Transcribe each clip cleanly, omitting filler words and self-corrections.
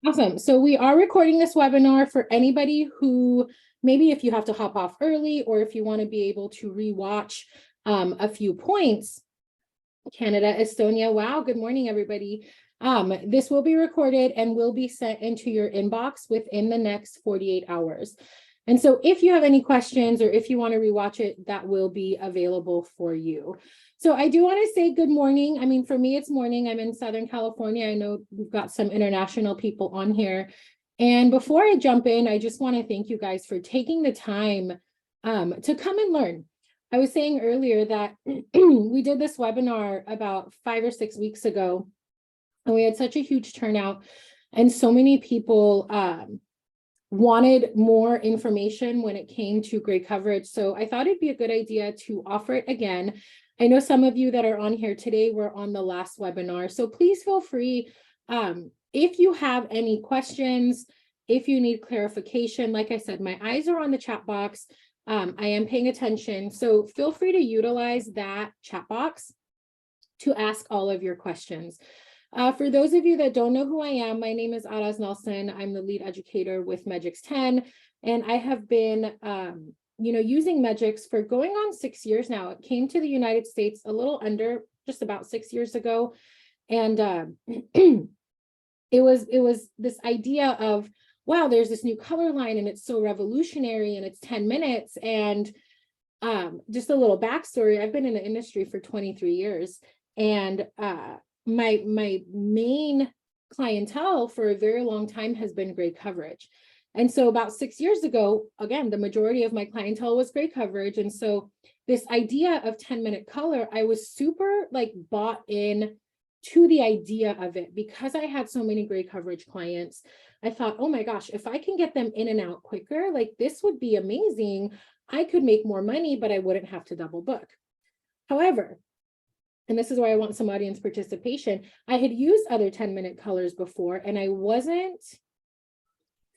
Awesome. So we are recording this webinar for anybody who maybe if you have to hop off early or if you want to be able to rewatch a few points. Canada, Estonia. Wow. Good morning, everybody. This will be recorded and will be sent into your inbox within the next 48 hours. And so if you have any questions or if you want to rewatch it, that will be available for you. So I do want to say good morning. I mean, for me, it's morning. I'm in Southern California. I know we've got some international people on here. And before I jump in, I just want to thank you guys for taking the time to come and learn. I was saying earlier that we did this webinar about 5 or 6 weeks ago, and we had such a huge turnout, and so many people wanted more information when it came to gray coverage. So I thought it'd be a good idea to offer it again. I know some of you that are on here today were on the last webinar, so please feel free if you have any questions, if you need clarification. Like I said, my eyes are on the chat box. I am paying attention, so feel free to utilize that chat box to ask all of your questions. For those of you that don't know who I am, my name is Araz Nelson. I'm the lead educator with Megix 10, and I have been using Megix for going on 6 years now. It came to the United States a little under just about 6 years ago, and it was this idea of, wow, there's this new color line and it's so revolutionary and it's 10 minutes. And just a little backstory, I've been in the industry for 23 years, and my main clientele for a very long time has been gray coverage. And so about 6 years ago, again, the majority of my clientele was gray coverage. And so this idea of 10-minute color, I was super bought in to the idea of it because I had so many gray coverage clients. I thought, oh my gosh, if I can get them in and out quicker, this would be amazing. I could make more money, but I wouldn't have to double book. However, and this is why I want some audience participation, I had used other 10-minute colors before and I wasn't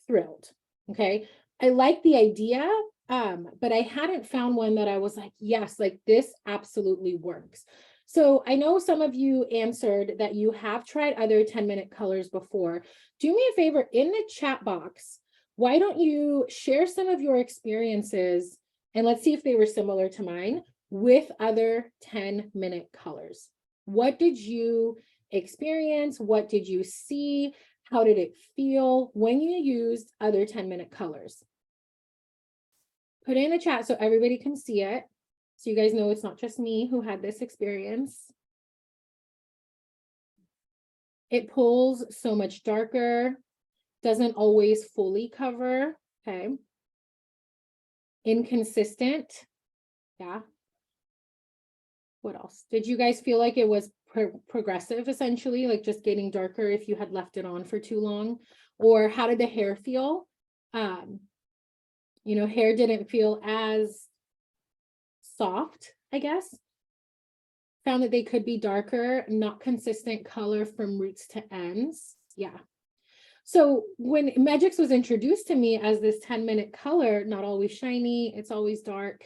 thrilled. Okay. I like the idea, but I hadn't found one that I was like, yes, this absolutely works. So I know some of you answered that you have tried other 10-minute colors before. Do me a favor in the chat box. Why don't you share some of your experiences and let's see if they were similar to mine with other 10-minute colors. What did you experience? What did you see? How did it feel when you used other 10-minute colors? Put it in the chat so everybody can see it. So you guys know it's not just me who had this experience. It pulls so much darker, doesn't always fully cover, okay? Inconsistent, yeah. What else? Did you guys feel like it was progressive, essentially, just getting darker if you had left it on for too long? Or how did the hair feel? Hair didn't feel as soft, I guess. Found that they could be darker, not consistent color from roots to ends. Yeah. So when Megix was introduced to me as this 10-minute color, not always shiny, it's always dark,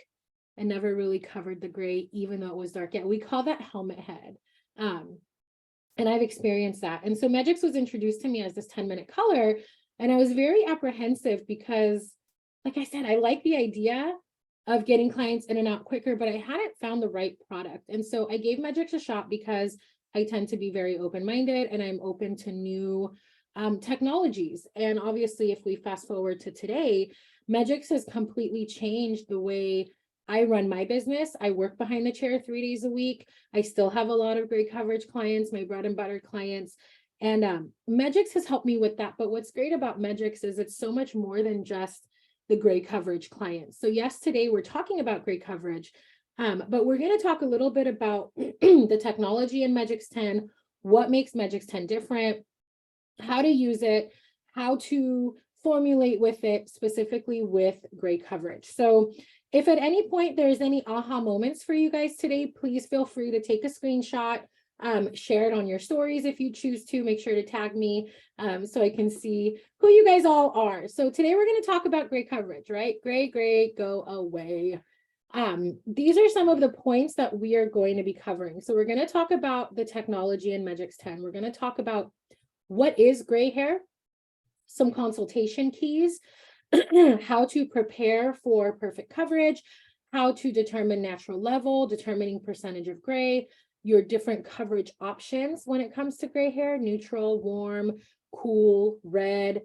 and never really covered the gray, even though it was dark. Yeah, we call that helmet head. And I've experienced that. And so Megix was introduced to me as this 10-minute color, and I was very apprehensive because, like I said, I like the idea of getting clients in and out quicker, but I hadn't found the right product. And so I gave Megix a shot because I tend to be very open-minded and I'm open to new technologies. And obviously, if we fast forward to today, Megix has completely changed the way I run my business. I work behind the chair 3 days a week. I still have a lot of gray coverage clients, my bread and butter clients. And Megix has helped me with that. But what's great about Megix is it's so much more than just the gray coverage clients. So yes, today we're talking about gray coverage, but we're going to talk a little bit about the technology in Megix 10, what makes Megix 10 different, how to use it, how to formulate with it, specifically with gray coverage. So if at any point there's any aha moments for you guys today, please feel free to take a screenshot, share it on your stories if you choose to. Make sure to tag me so I can see who you guys all are. So today we're going to talk about gray coverage, right? Gray, go away. These are some of the points that we are going to be covering. So we're going to talk about the technology in Megix 10. We're going to talk about what is gray hair. some consultation keys, how to prepare for perfect coverage, how to determine natural level, determining percentage of gray, your different coverage options when it comes to gray hair: neutral, warm, cool, red,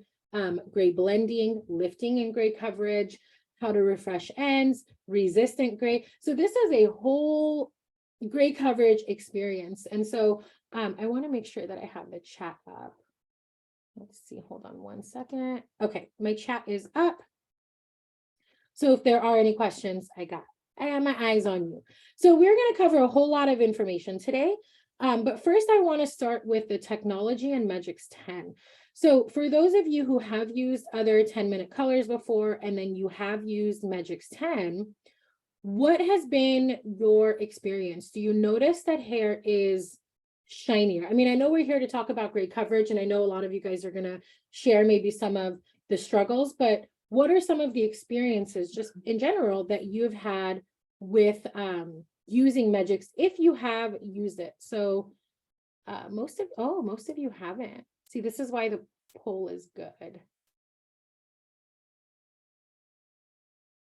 gray blending, lifting and gray coverage, how to refresh ends, resistant gray. So this is a whole gray coverage experience. And so I want to make sure that I have the chat up. Let's see, hold on one second. Okay, my chat is up. So if there are any questions, I have my eyes on you. So we're going to cover a whole lot of information today. But first I want to start with the technology in Megix 10. So for those of you who have used other 10-minute colors before, and then you have used Megix 10, what has been your experience? Do you notice that hair is shinier? I mean, I know we're here to talk about gray coverage, and I know a lot of you guys are going to share maybe some of the struggles, but what are some of the experiences just in general that you've had with using Megix, if you have used it? So most of you haven't. See, this is why the poll is good.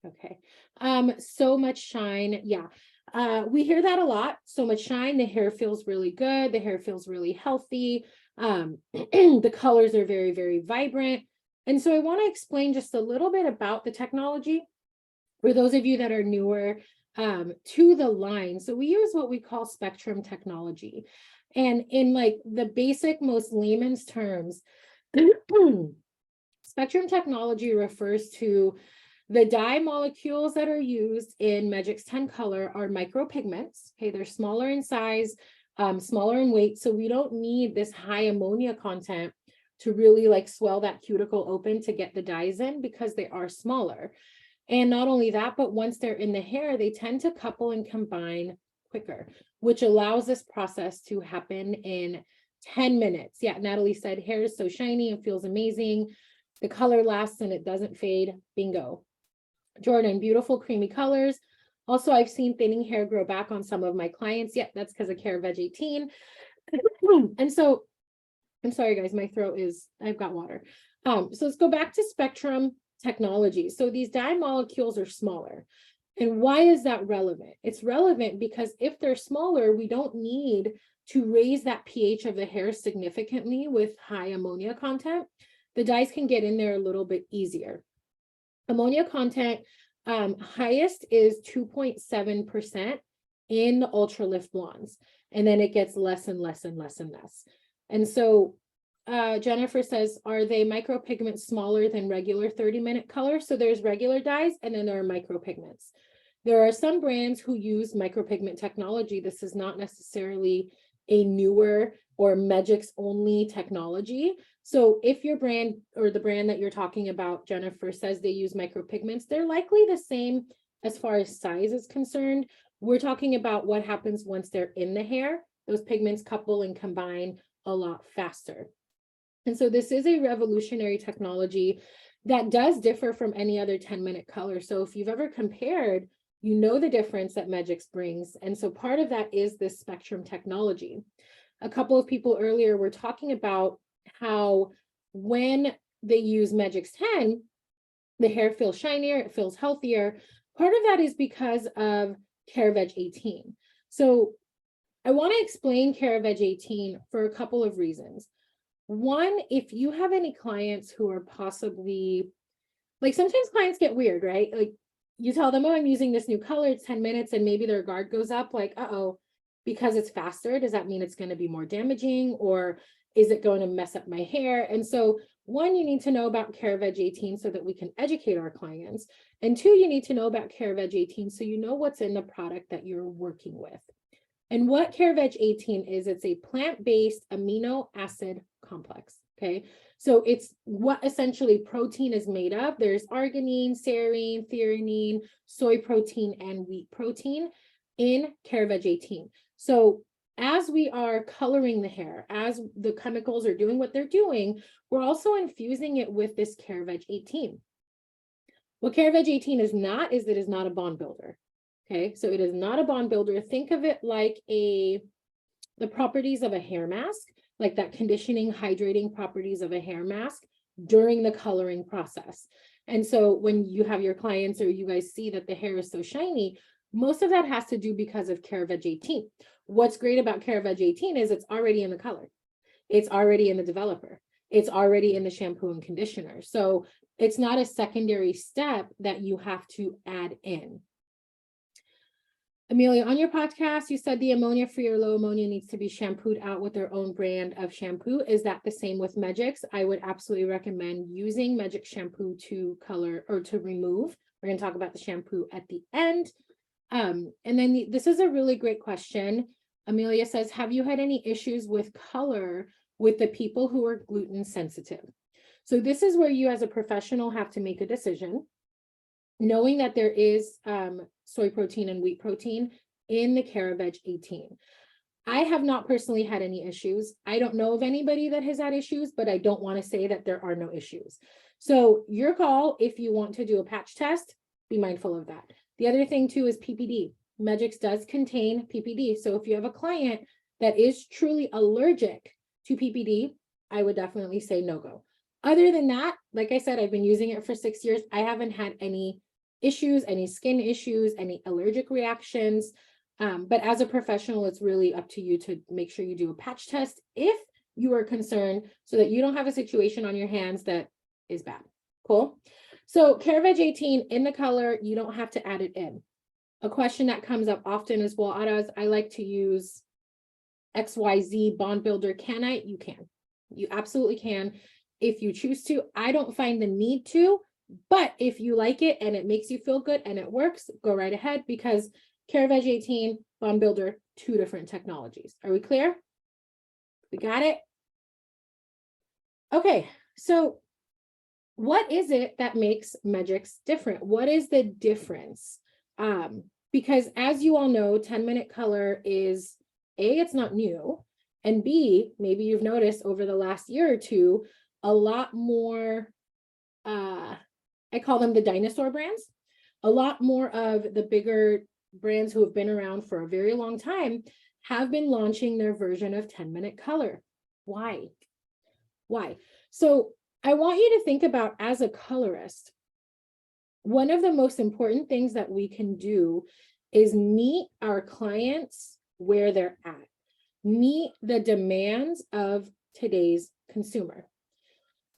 Okay. So much shine. Yeah. We hear that a lot. So much shine. The hair feels really good. The hair feels really healthy. The colors are very, very vibrant. And so I want to explain just a little bit about the technology for those of you that are newer to the line. So we use what we call spectrum technology. And in like the basic, most layman's terms, spectrum technology refers to the dye molecules that are used in Megix 10 color are micropigments. Okay, they're smaller in size, smaller in weight. So we don't need this high ammonia content to really like swell that cuticle open to get the dyes in, because they are smaller. And not only that, but once they're in the hair, they tend to couple and combine quicker, which allows this process to happen in 10 minutes. Yeah, Natalie said hair is so shiny and feels amazing. The color lasts and it doesn't fade. Bingo. Jordan, beautiful creamy colors. Also, I've seen thinning hair grow back on some of my clients. Yeah, that's because of CareVeg 18. And so, I'm sorry, guys, my throat is, I've got water. So let's go back to spectrum technology. So these dye molecules are smaller. And why is that relevant? It's relevant because if they're smaller, we don't need to raise that pH of the hair significantly with high ammonia content. The dyes can get in there a little bit easier. Ammonia content highest is 2.7% in the ultra lift blondes, and then it gets less and less and less and less. And so Jennifer says, are they micropigments smaller than regular 30-minute color? So there's regular dyes and then there are micropigments. There are some brands who use micropigment technology. This is not necessarily a newer or Megix only technology. So if your brand or the brand that you're talking about, Jennifer, says they use micropigments, they're likely the same as far as size is concerned. We're talking about what happens once they're in the hair. Those pigments couple and combine a lot faster. And so this is a revolutionary technology that does differ from any other 10-minute color. So if you've ever compared, you know the difference that Megix brings. And so part of that is this spectrum technology. A couple of people earlier were talking about how when they use Megix 10, the hair feels shinier, it feels healthier. Part of that is because of CareVeg 18. So I want to explain CareVeg 18 for a couple of reasons. One, if you have any clients who are possibly, like sometimes clients get weird, right? Like you tell them, oh, I'm using this new color, it's 10 minutes, and maybe their guard goes up, like, uh-oh, because it's faster, does that mean it's going to be more damaging, or is it going to mess up my hair? And so one, you need to know about CareVeg 18 so that we can educate our clients. And two, you need to know about CareVeg 18 so you know what's in the product that you're working with. And what CareVeg 18 is, it's a plant-based amino acid complex, okay? So it's what essentially protein is made of. There's arginine, serine, threonine, soy protein, and wheat protein in CareVeg 18. So as we are coloring the hair, as the chemicals are doing what they're doing, we're also infusing it with this CareVeg 18. What CareVeg 18 is not, is it is not a bond builder. Okay, so it is not a bond builder. Think of it like the properties of a hair mask, like that conditioning, hydrating properties of a hair mask. during the coloring process. And so when you have your clients or you guys see that the hair is so shiny, most of that has to do because of CareVeg 18. What's great about CareVeg 18 is it's already in the color. It's already in the developer. It's already in the shampoo and conditioner. So it's not a secondary step that you have to add in. Amelia, on your podcast, you said the ammonia-free or low ammonia needs to be shampooed out with their own brand of shampoo. Is that the same with Megix? I would absolutely recommend using Megix shampoo to color or to remove. We're going to talk about the shampoo at the end. And then this is a really great question. Amelia says, have you had any issues with color with the people who are gluten sensitive? So this is where you as a professional have to make a decision, knowing that there is soy protein and wheat protein in the CareVeg 18. I have not personally had any issues. I don't know of anybody that has had issues, but I don't want to say that there are no issues. So your call, if you want to do a patch test, be mindful of that. The other thing too is PPD. Megix does contain PPD. So if you have a client that is truly allergic to PPD, I would definitely say no go. Other than that, like I said, I've been using it for 6 years. I haven't had any issues, any skin issues, any allergic reactions. But as a professional, it's really up to you to make sure you do a patch test if you are concerned so that you don't have a situation on your hands that is bad. Cool. So CareVeg 18 in the color, you don't have to add it in. A question that comes up often is, well, Araz, I like to use XYZ Bond Builder. Can I? You can. You absolutely can. If you choose to, I don't find the need to, but if you like it and it makes you feel good and it works, go right ahead, because CareVeg 18, Bond Builder, 2 different technologies. Are we clear? We got it? Okay, so what is it that makes Megix different? What is the difference? Because as you all know, 10-minute color is A, it's not new, and B, maybe you've noticed over the last year or two, a lot more, I call them the dinosaur brands, a lot more of the bigger brands who have been around for a very long time have been launching their version of 10-minute color. Why? Why? So I want you to think about, as a colorist, one of the most important things that we can do is meet our clients where they're at, meet the demands of today's consumer.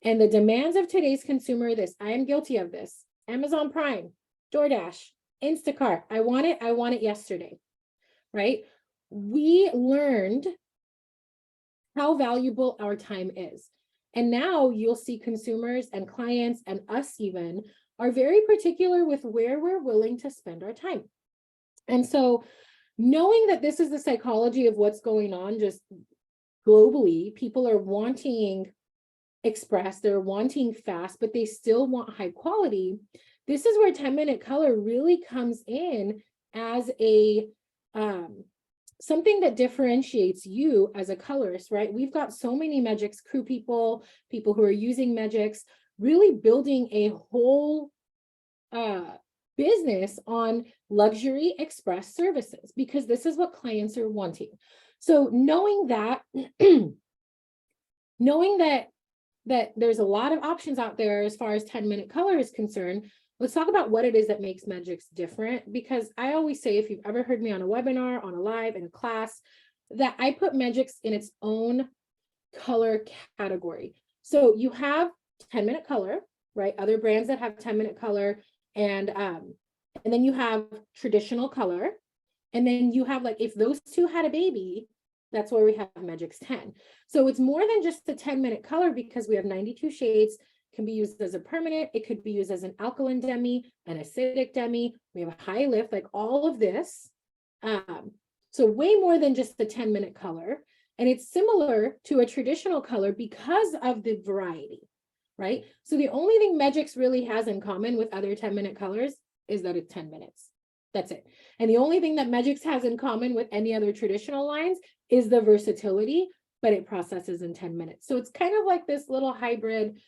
And the demands of today's consumer are this. I am guilty of this. Amazon Prime, DoorDash, Instacart. I want it yesterday, right? We learned how valuable our time is. And now you'll see consumers and clients and us even are very particular with where we're willing to spend our time. And so knowing that this is the psychology of what's going on just globally, people are wanting express, they're wanting fast, but they still want high quality. This is where 10-minute color really comes in as a something that differentiates you as a colorist, right? We've got so many Megix crew people who are using Megix, really building a whole business on luxury express services, because this is what clients are wanting. So knowing that, knowing that there's a lot of options out there as far as 10-minute color is concerned, let's talk about what it is that makes Megix different. Because I always say, if you've ever heard me on a webinar, on a live, in a class, that I put Megix in its own color category. So you have 10-minute color, right? Other brands that have 10-minute color, and then you have traditional color, and then you have, like, if those two had a baby, that's where we have Megix 10. So it's more than just the 10-minute color, because we have 92 shades, can be used as a permanent, it could be used as an alkaline demi, an acidic demi, we have a high lift, like all of this. So way more than just the 10-minute color. And it's similar to a traditional color because of the variety, right? So the only thing Megix really has in common with other 10-minute colors is that it's 10 minutes. That's it. And the only thing that Megix has in common with any other traditional lines is the versatility, but it processes in 10 minutes. So it's kind of like this little hybrid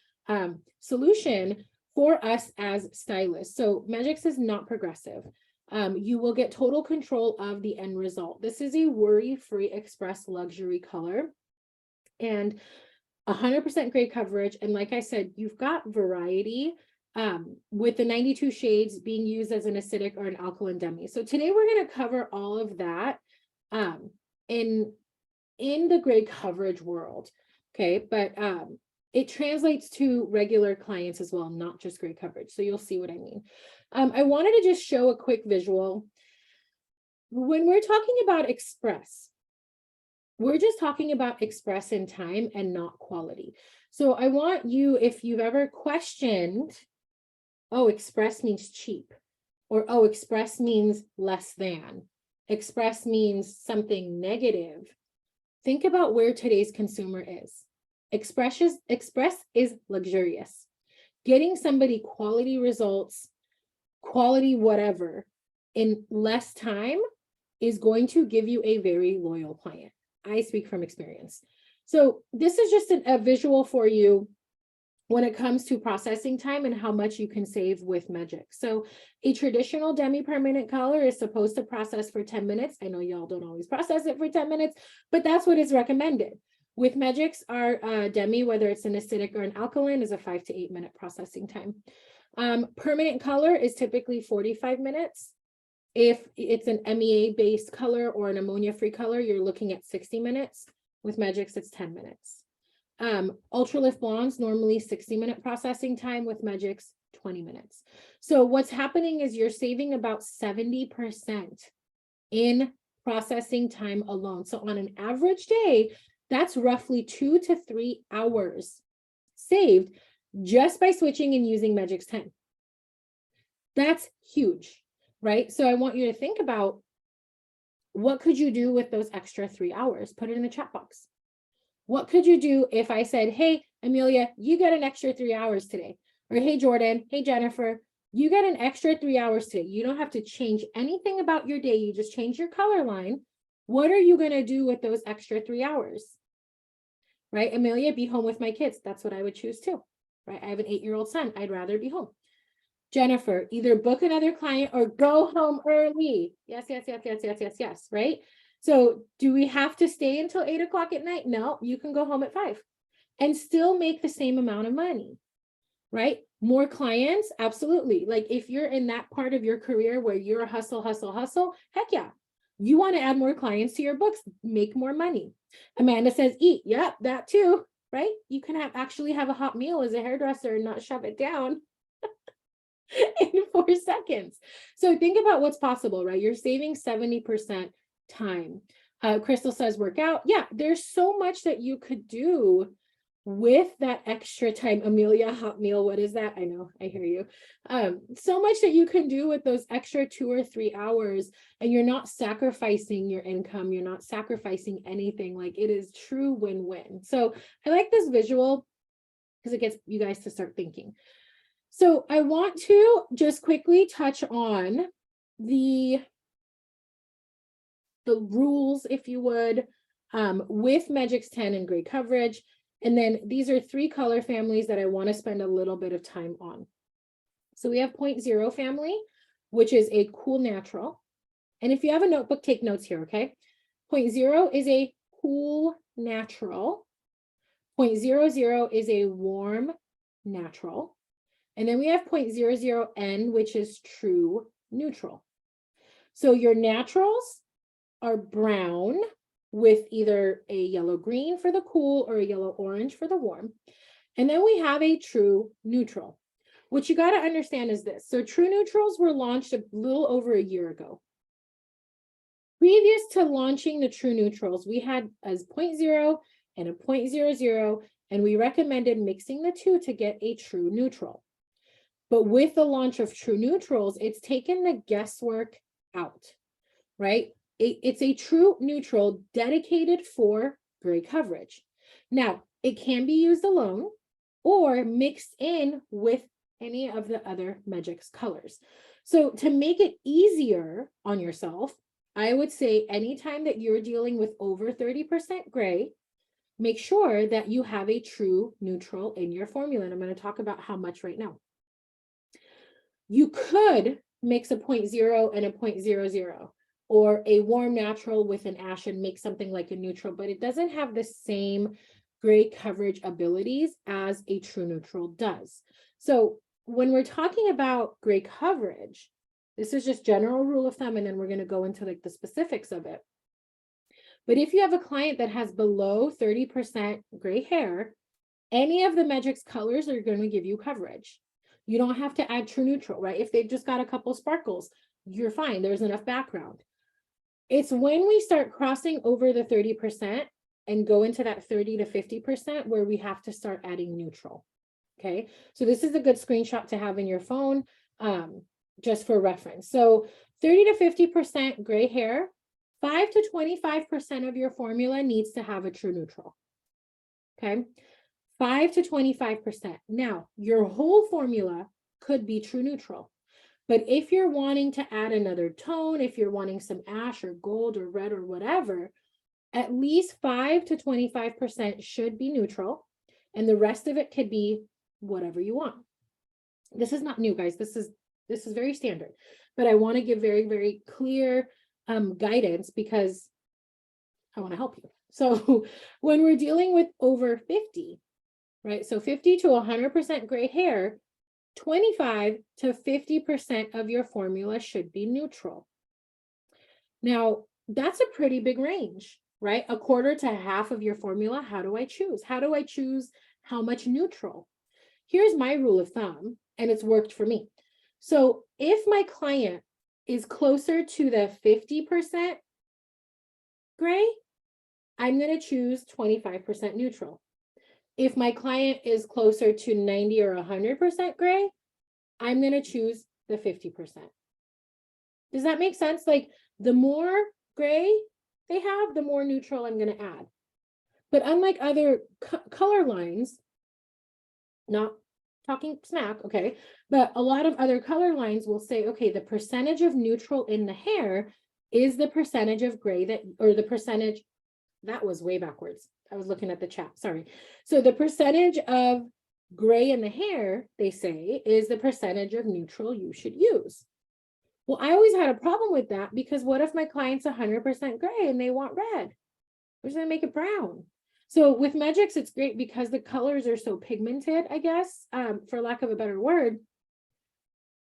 solution for us as stylists. So Megix is not progressive. You will get total control of the end result. This is a worry-free express luxury color. And 100% gray coverage. And like I said, you've got variety with the 92 shades being used as an acidic or an alkaline demi. So today we're going to cover all of that in the gray coverage world. Okay, but it translates to regular clients as well, not just gray coverage. So you'll see what I mean. I wanted to just show a quick visual. When we're talking about express, we're just talking about express in time and not quality. So I want you, if you've ever questioned, oh, express means cheap, or oh, express means less than, express means something negative, think about where today's consumer is. Express is luxurious. Getting somebody quality results, quality whatever, in less time is going to give you a very loyal client. I speak from experience. So this is just a visual for you when it comes to processing time and how much you can save with Megix. So a traditional demi-permanent color is supposed to process for 10 minutes. I know y'all don't always process it for 10 minutes, but that's what is recommended. With Megix, our demi, whether it's an acidic or an alkaline, is a 5 to 8 minute processing time. Permanent color is typically 45 minutes. If it's an MEA-based color or an ammonia-free color, you're looking at 60 minutes. With Megix, it's 10 minutes. Ultralift blondes, normally 60-minute processing time. With Megix, 20 minutes. So what's happening is you're saving about 70% in processing time alone. So on an average day, that's roughly 2 to 3 hours saved just by switching and using Megix 10. That's huge, right? So I want you to think about, what could you do with those extra 3 hours? Put it in the chat box. What could you do if I said, hey, Amelia, you get an extra 3 hours today? Or hey, Jordan, hey, Jennifer, you get an extra 3 hours today. You don't have to change anything about your day. You just change your color line. What are you going to do with those extra 3 hours? Right? Amelia, be home with my kids. That's what I would choose too. Right? I have an 8-year-old son. I'd rather be home. Jennifer, either book another client or go home early. Yes, yes, yes, yes, yes, yes, yes, right? So do we have to stay until 8 o'clock at night? No, you can go home at 5 and still make the same amount of money, right? More clients, absolutely. Like if you're in that part of your career where you're hustle, hustle, hustle, heck yeah. You want to add more clients to your books, make more money. Amanda says, eat. Yep, that too, right? You can actually have a hot meal as a hairdresser and not shove it down in 4 seconds. So think about what's possible, right? You're saving 70% time. Crystal says work out. Yeah, there's so much that you could do with that extra time. Amelia, hot meal, what is that? I know, I hear you. So much that you can do with those extra 2 or 3 hours, and you're not sacrificing your income. You're not sacrificing anything. Like, it is true win-win. So I like this visual because it gets you guys to start thinking. So I want to just quickly touch on the rules, if you would, with Megix 10 and gray coverage. And then these are 3 color families that I want to spend a little bit of time on. So we have 0.0 family, which is a cool natural. And if you have a notebook, take notes here, okay? 0.0 is a cool natural. 0.00 is a warm natural. And then we have 0.00N, which is true neutral. So your naturals are brown with either a yellow-green for the cool or a yellow-orange for the warm. And then we have a true neutral. What you got to understand is this. So true neutrals were launched a little over a year ago. Previous to launching the true neutrals, we had as 0.0 and a 0.00, and we recommended mixing the 2 to get a true neutral. But with the launch of true neutrals, it's taken the guesswork out, right? It's a true neutral dedicated for gray coverage. Now, it can be used alone or mixed in with any of the other Megix colors. So to make it easier on yourself, I would say anytime that you're dealing with over 30% gray, make sure that you have a true neutral in your formula. And I'm going to talk about how much right now. You could mix a 0.0 and a 0.00, or a warm natural with an ash and make something like a neutral, but it doesn't have the same gray coverage abilities as a true neutral does. So when we're talking about gray coverage, this is just general rule of thumb, and then we're going to go into like the specifics of it. But if you have a client that has below 30% gray hair, any of the Medrix colors are going to give you coverage. You don't have to add true neutral, right? If they've just got a couple sparkles, you're fine. There's enough background. It's when we start crossing over the 30% and go into that 30 to 50% where we have to start adding neutral. Okay, so this is a good screenshot to have in your phone, just for reference. So 30 to 50% gray hair, 5 to 25% of your formula needs to have a true neutral. Okay, 5 to 25%. Now, your whole formula could be true neutral. But if you're wanting to add another tone, if you're wanting some ash or gold or red or whatever, at least 5 to 25% should be neutral, and the rest of it could be whatever you want. This is not new, guys. This is very standard, but I want to give very, very clear guidance because I want to help you. So when we're dealing with over 50, right? So 50 to 100% gray hair, 25 to 50% of your formula should be neutral. Now, that's a pretty big range, right? A quarter to half of your formula. How do I choose? How do I choose how much neutral? Here's my rule of thumb, and it's worked for me. So if my client is closer to the 50% gray, I'm going to choose 25% neutral. If my client is closer to 90 or 100% gray, I'm going to choose the 50%. Does that make sense? Like the more gray they have, the more neutral I'm going to add. But unlike other color lines, not talking smack, okay, but a lot of other color lines will say, okay, the percentage of neutral in the hair is the percentage of gray that, or the percentage, that was way backwards. I was looking at the chat, sorry. So the percentage of gray in the hair, they say, is the percentage of neutral you should use. Well, I always had a problem with that because what if my client's 100% gray and they want red? We're just gonna make it brown. So with Medrix, it's great because the colors are so pigmented, I guess, for lack of a better word.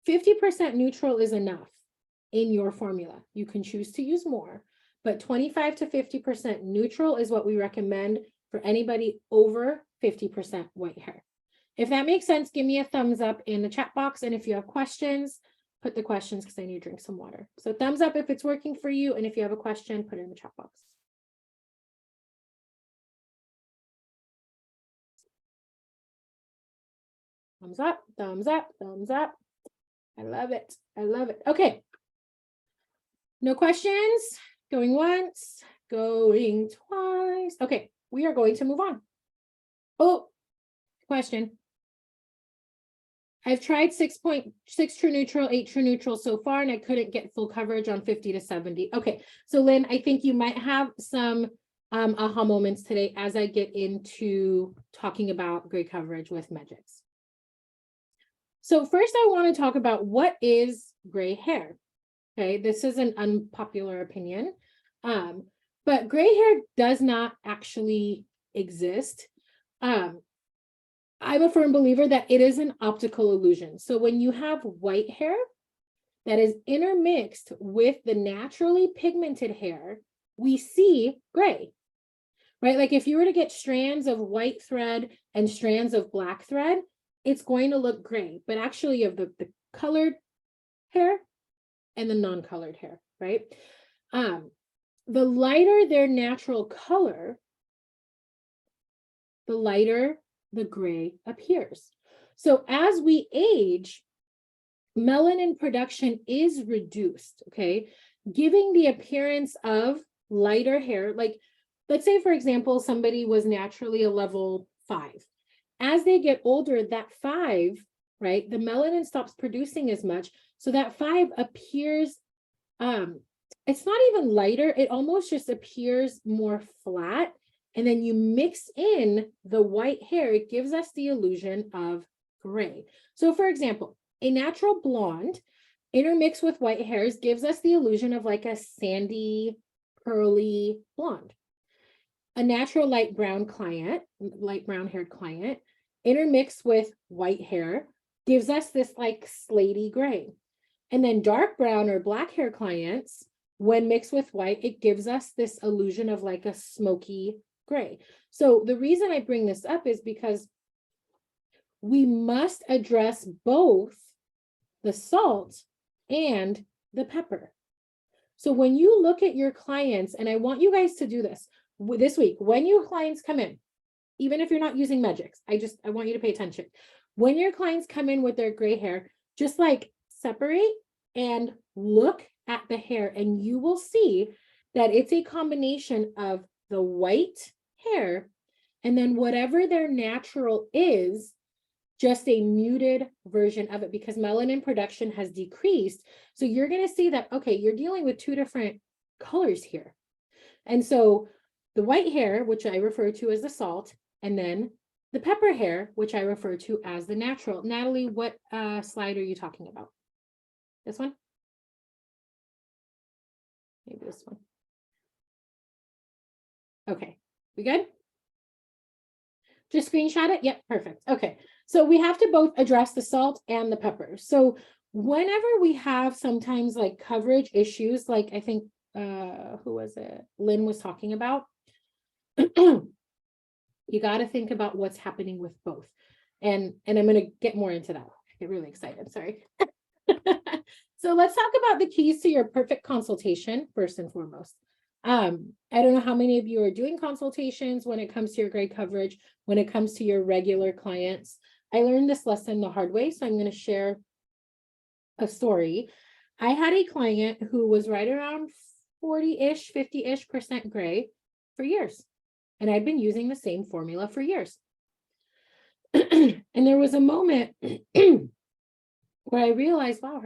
50% neutral is enough in your formula. You can choose to use more, but 25 to 50% neutral is what we recommend for anybody over 50% white hair. If that makes sense, give me a thumbs up in the chat box. And if you have questions, put the questions because I need to drink some water. So thumbs up if it's working for you. And if you have a question, put it in the chat box. Thumbs up, thumbs up, thumbs up. I love it. I love it. Okay. No questions? Going once, going twice. Okay, we are going to move on. Oh, question. I've tried 6.6 true neutral, 8 true neutral so far, and I couldn't get full coverage on 50 to 70. Okay, so Lynn, I think you might have some aha moments today as I get into talking about gray coverage with Medrix. So first I want to talk about what is gray hair. Okay, this is an unpopular opinion, but gray hair does not actually exist. I'm a firm believer that it is an optical illusion. So when you have white hair that is intermixed with the naturally pigmented hair, we see gray, right? Like if you were to get strands of white thread and strands of black thread, it's going to look gray, but actually you have the colored hair and the non-colored hair, right? The lighter their natural color, the lighter the gray appears. So as we age, melanin production is reduced, okay? Giving the appearance of lighter hair, like let's say, for example, somebody was naturally a level 5. As they get older, that 5, right, the melanin stops producing as much. So that 5 appears, it's not even lighter, it almost just appears more flat. And then you mix in the white hair, it gives us the illusion of gray. So for example, a natural blonde intermixed with white hairs gives us the illusion of like a sandy, pearly blonde. a natural light brown haired client, intermixed with white hair, gives us this like slaty gray. And then dark brown or black hair clients, when mixed with white, it gives us this illusion of like a smoky gray. So the reason I bring this up is because we must address both the salt and the pepper. So when you look at your clients, and I want you guys to do this week, when your clients come in, even if you're not using Megix, I want you to pay attention. When your clients come in with their gray hair, just like separate and look at the hair, and you will see that it's a combination of the white hair and then whatever their natural is, just a muted version of it, because melanin production has decreased. So you're going to see that, okay, you're dealing with two different colors here. And so the white hair, which I refer to as the salt, and then the pepper hair, which I refer to as the natural. Natalie, what slide are you talking about? This one? Maybe this one. Okay, we good? Just screenshot it? Yep, perfect. Okay, so we have to both address the salt and the pepper. So whenever we have sometimes like coverage issues, like I think, who was it? Lynn was talking about, you got to think about what's happening with both. And I'm going to get more into that. I get really excited, sorry. So let's talk about the keys to your perfect consultation, first and foremost. I don't know how many of you are doing consultations when it comes to your gray coverage, when it comes to your regular clients. I learned this lesson the hard way, so I'm going to share a story. I had a client who was right around 40-ish, 50-ish% gray for years. And I'd been using the same formula for years. And there was a moment where I realized, wow,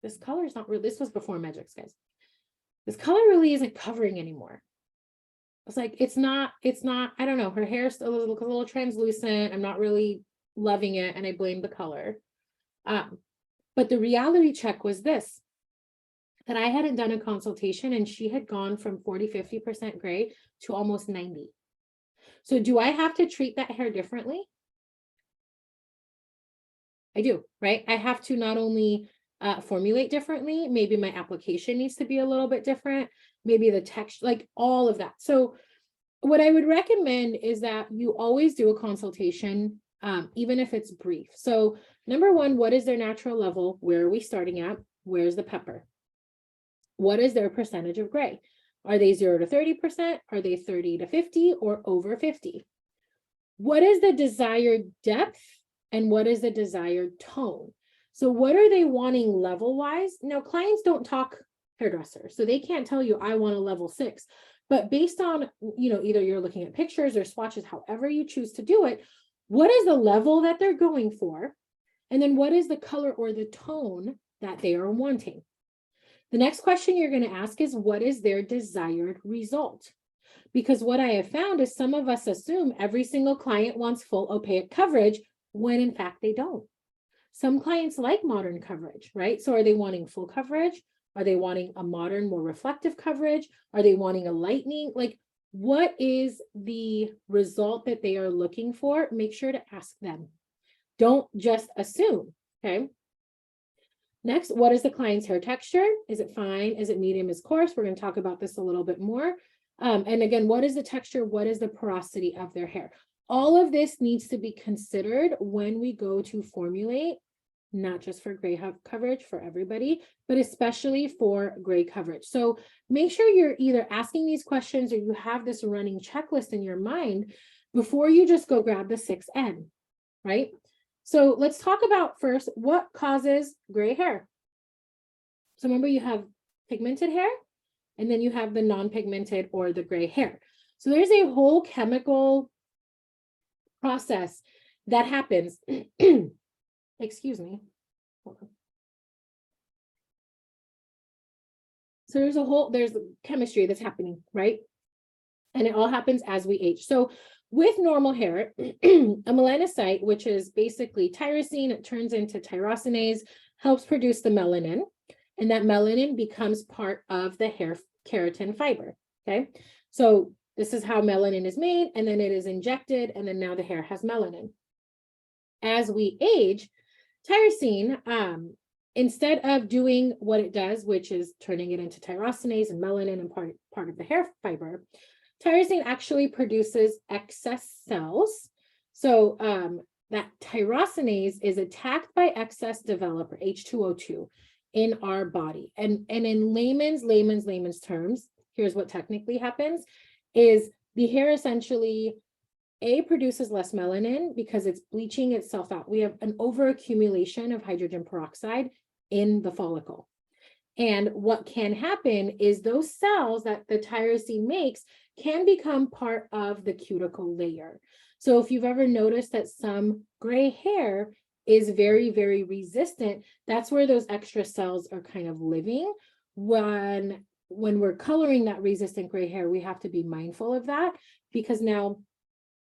this color is not real. This was before Megix, guys. This color really isn't covering anymore. I was like, it's not, I don't know. Her hair still looks a little translucent. I'm not really loving it. And I blame the color. But the reality check was this, that I hadn't done a consultation and she had gone from 40, 50% gray to almost 90. So do I have to treat that hair differently? I do, right? I have to not only formulate differently, maybe my application needs to be a little bit different, maybe the texture, like all of that. So what I would recommend is that you always do a consultation, even if it's brief. So number one, what is their natural level? Where are we starting at? Where's the pepper? What is their percentage of gray? Are they 0 to 30%? Are they 30 to 50 or over 50? What is the desired depth and what is the desired tone? So what are they wanting level-wise? Now, clients don't talk hairdressers, so they can't tell you, I want a level 6. But based on, either you're looking at pictures or swatches, however you choose to do it, what is the level that they're going for? And then what is the color or the tone that they are wanting? The next question you're going to ask is, what is their desired result? Because what I have found is some of us assume every single client wants full opaque coverage when in fact they don't. Some clients like modern coverage, right? So are they wanting full coverage? Are they wanting a modern, more reflective coverage? Are they wanting a lightening? Like, what is the result that they are looking for? Make sure to ask them. Don't just assume, okay? Next, what is the client's hair texture? Is it fine? Is it medium? Is coarse? We're going to talk about this a little bit more. And again, what is the texture? What is the porosity of their hair? All of this needs to be considered when we go to formulate, not just for gray coverage for everybody, but especially for gray coverage. So make sure you're either asking these questions or you have this running checklist in your mind before you just go grab the 6N, right? So let's talk about first, what causes gray hair? So remember, you have pigmented hair, and then you have the non-pigmented or the gray hair. So there's a whole chemical process that happens. Excuse me. Hold on. So there's chemistry that's happening, right? And it all happens as we age. So with normal hair, a melanocyte, which is basically tyrosine, it turns into tyrosinase, helps produce the melanin, and that melanin becomes part of the hair keratin fiber, okay? So This is how melanin is made, and then it is injected, and then now the hair has melanin. As we age, tyrosine, instead of doing what it does, which is turning it into tyrosinase and melanin and part of the hair fiber, tyrosine actually produces excess cells. So that tyrosinase is attacked by excess developer, H2O2, in our body. And in layman's terms, here's what technically happens, is the hair essentially, produces less melanin because it's bleaching itself out. We have an overaccumulation of hydrogen peroxide in the follicle. And what can happen is those cells that the tyrosine makes can become part of the cuticle layer. So if you've ever noticed that some gray hair is very, very resistant, that's where those extra cells are kind of living. When we're coloring that resistant gray hair, we have to be mindful of that, because now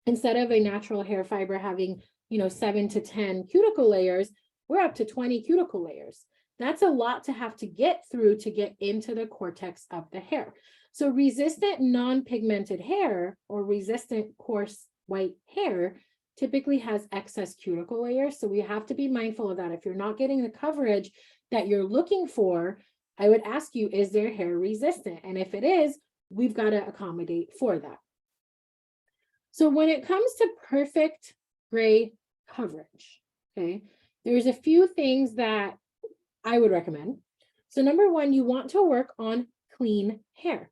instead of a natural hair fiber having, 7 to 10 cuticle layers, we're up to 20 cuticle layers. That's a lot to have to get through to get into the cortex of the hair. So resistant non-pigmented hair, or resistant coarse white hair, typically has excess cuticle layers. So we have to be mindful of that. If you're not getting the coverage that you're looking for, I would ask you, is their hair resistant? And if it is, we've got to accommodate for that. So when it comes to perfect gray coverage, okay, there's a few things that I would recommend. So number one, you want to work on clean hair.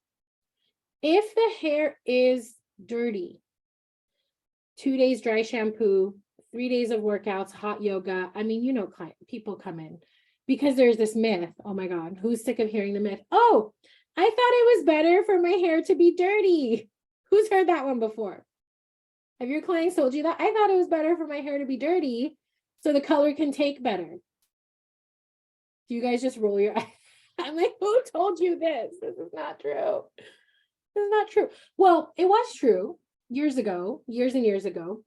If the hair is dirty, 2 days dry shampoo, 3 days of workouts, hot yoga, people come in because there's this myth. Oh my God, who's sick of hearing the myth? Oh, I thought it was better for my hair to be dirty. Who's heard that one before? Have your clients told you that? I thought it was better for my hair to be dirty so the color can take better. Do you guys just roll your eyes? I'm like, who told you this? This is not true. This is not true. Well, it was true years and years ago.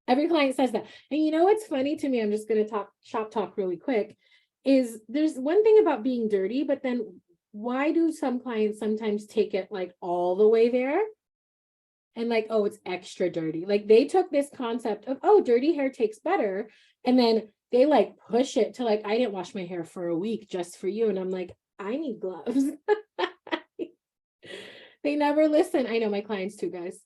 Every client says that. And what's funny to me, I'm just going to shop talk really quick, is there's one thing about being dirty, but then why do some clients sometimes take it like all the way there? And like, oh, it's extra dirty. Like they took this concept of, oh, dirty hair takes better. And then they like push it to like, I didn't wash my hair for a week just for you. And I'm like, I need gloves. They never listen. I know my clients too, guys.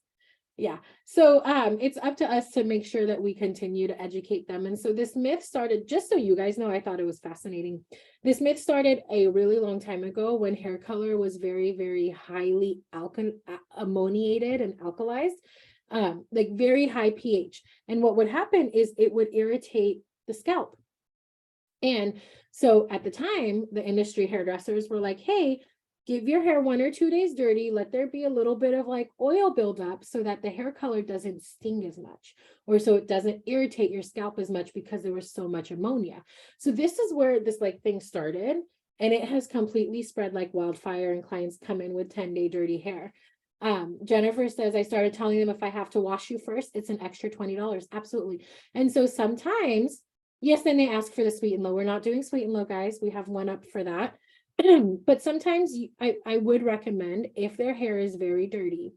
Yeah. So it's up to us to make sure that we continue to educate them. And so this myth started, just so you guys know, I thought it was fascinating. This myth started a really long time ago when hair color was very, very highly ammoniated and alkalized, like very high pH. And what would happen is it would irritate the scalp. And so at the time, the industry hairdressers were like, hey, give your hair 1 or 2 days dirty, let there be a little bit of like oil buildup so that the hair color doesn't sting as much, or so it doesn't irritate your scalp as much because there was so much ammonia. So this is where this like thing started, and it has completely spread like wildfire, and clients come in with 10-day dirty hair. Jennifer says, I started telling them if I have to wash you first, it's an extra $20. Absolutely. And so sometimes, yes, then they ask for the sweet and low. We're not doing sweet and low, guys. We have one up for that. But sometimes I would recommend, if their hair is very dirty,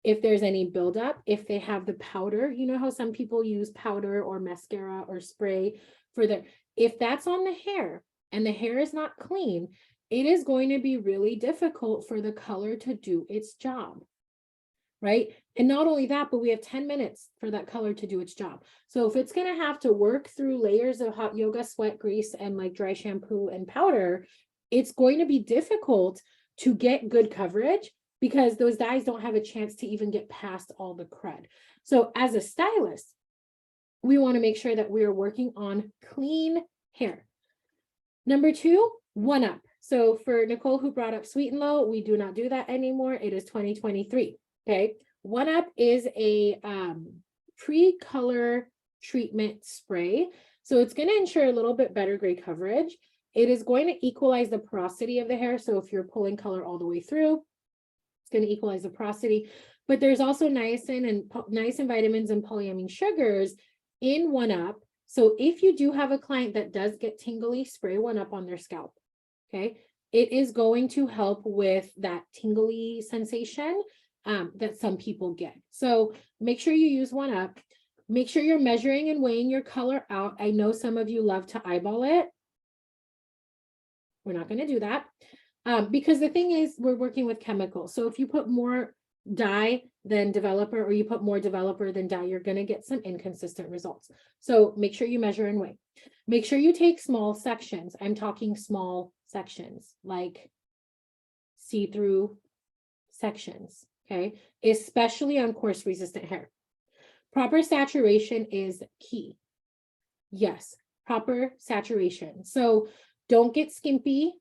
if there's any buildup, if they have the powder, you know how some people use powder or mascara or spray for their, if that's on the hair and the hair is not clean, it is going to be really difficult for the color to do its job, right? And not only that, but we have 10 minutes for that color to do its job. So if it's going to have to work through layers of hot yoga, sweat, grease, and like dry shampoo and powder, it's going to be difficult to get good coverage because those dyes don't have a chance to even get past all the crud. So as a stylist, we want to make sure that we are working on clean hair. Number 2, 1-up. So for Nicole, who brought up sweet and low, we do not do that anymore. It is 2023. Okay. 1-up is a pre-color treatment spray. So it's going to ensure a little bit better gray coverage. It is going to equalize the porosity of the hair. So if you're pulling color all the way through, it's going to equalize the porosity. But there's also niacin vitamins and polyamine sugars in 1-up. So if you do have a client that does get tingly, spray 1-up on their scalp. Okay. It is going to help with that tingly sensation that some people get. So make sure you use 1UP. Make sure you're measuring and weighing your color out. I know some of you love to eyeball it. We're not going to do that because the thing is we're working with chemicals. So if you put more dye than developer or you put more developer than dye, you're going to get some inconsistent results. So make sure you measure and weigh. Make sure you take small sections. I'm talking small sections like see-through sections, okay? Especially on coarse resistant hair. Proper saturation is key. Yes, proper saturation. So don't get stingy.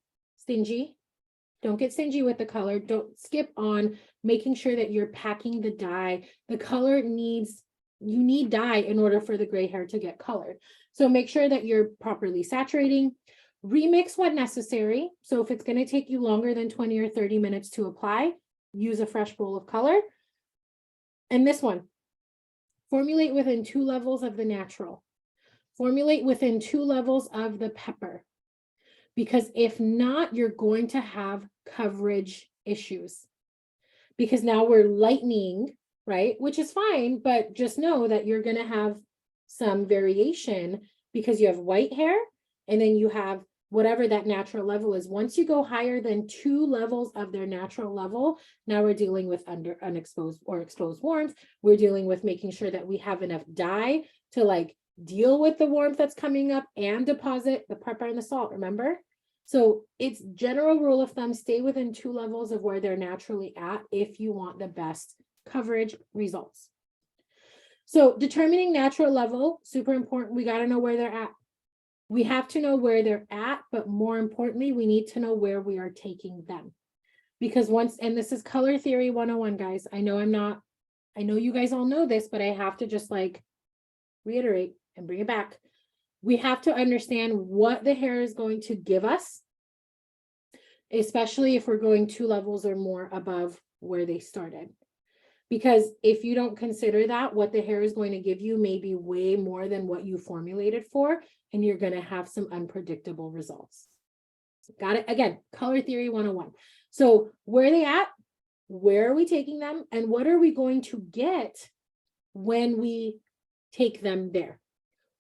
Don't get stingy with the color. Don't skip on making sure that you're packing the dye. The color you need dye in order for the gray hair to get colored. So make sure that you're properly saturating. Remix when necessary. So if it's going to take you longer than 20 or 30 minutes to apply, use a fresh bowl of color. And this one, formulate within 2 levels of the natural. Formulate within 2 levels of the pepper. Because if not, you're going to have coverage issues. Because now we're lightening, right? Which is fine, but just know that you're going to have some variation because you have white hair and then you have whatever that natural level is. Once you go higher than 2 levels of their natural level, now we're dealing with unexposed or exposed warmth. We're dealing with making sure that we have enough dye to like deal with the warmth that's coming up and deposit the pepper and the salt, remember? So it's general rule of thumb, stay within 2 levels of where they're naturally at if you want the best coverage results. So determining natural level, super important. We got to know where they're at. We have to know where they're at, but more importantly, we need to know where we are taking them. Because and this is color theory 101, guys. I know you guys all know this, but I have to just like reiterate and bring it back. We have to understand what the hair is going to give us, especially if we're going 2 levels or more above where they started. Because if you don't consider that, what the hair is going to give you may be way more than what you formulated for, and you're going to have some unpredictable results. Got it? Again, color theory 101. So where are they at? Where are we taking them? And what are we going to get when we take them there?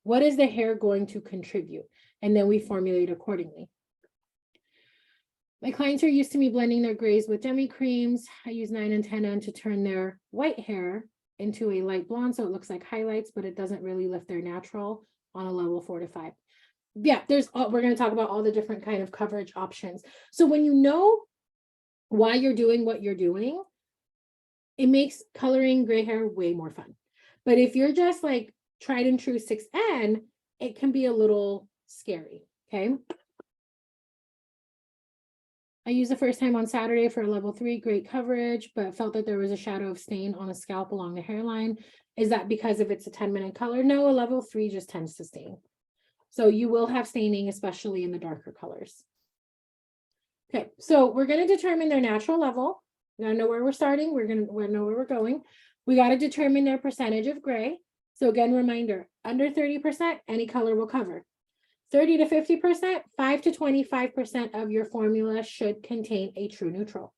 What is the hair going to contribute? And then we formulate accordingly. My clients are used to me blending their grays with demi creams. I use 9 and 10N to turn their white hair into a light blonde, so it looks like highlights, but it doesn't really lift their natural on a level 4 to 5. Yeah, we're going to talk about all the different kind of coverage options. So when you know why you're doing what you're doing, it makes coloring gray hair way more fun. But if you're just like tried and true 6N, it can be a little scary, okay? I used the first time on Saturday for a level 3, great coverage, but felt that there was a shadow of stain on the scalp along the hairline. Is that because if it's a 10-minute color? No, a level 3 just tends to stain. So you will have staining, especially in the darker colors. Okay, so we're going to determine their natural level. We gotta know where we're starting. We're gonna know where we're going. We got to determine their percentage of gray. So again, reminder, under 30%, any color will cover. 30 to 50%, 5 to 25% of your formula should contain a true neutral.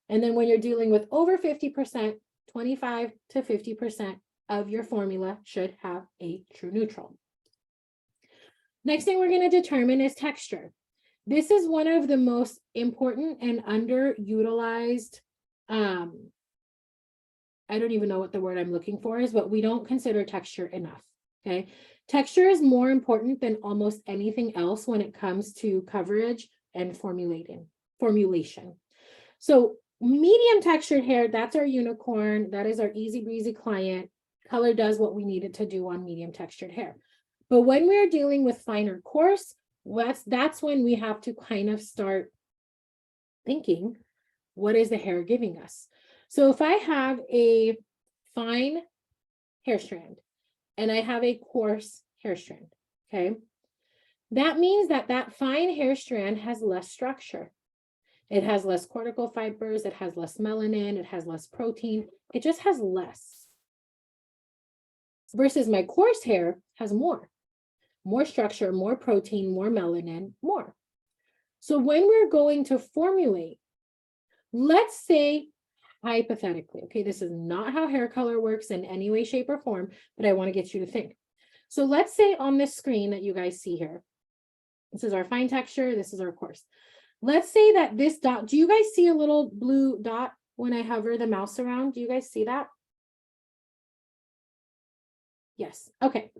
And then when you're dealing with over 50%, 25 to 50% of your formula should have a true neutral. Next thing we're going to determine is texture. This is one of the most important and underutilized, I don't even know what the word I'm looking for is, but we don't consider texture enough, okay? Texture is more important than almost anything else when it comes to coverage and formulation. So medium textured hair, that's our unicorn. That is our easy breezy client. Color does what we need it to do on medium textured hair. But when we're dealing with finer coarse, that's when we have to kind of start thinking, what is the hair giving us? So if I have a fine hair strand and I have a coarse hair strand, okay, that means that that fine hair strand has less structure. It has less cortical fibers, it has less melanin, it has less protein, it just has less. Versus my coarse hair has more structure, more protein, more melanin, more. So when we're going to formulate, let's say Hypothetically, okay, this is not how hair color works in any way, shape, or form, but I want to get you to think. So let's say on this screen that you guys see here, this is our fine texture, this is our coarse. Let's say that this dot, do you guys see a little blue dot when I hover the mouse around? Do you guys see that? Yes, okay.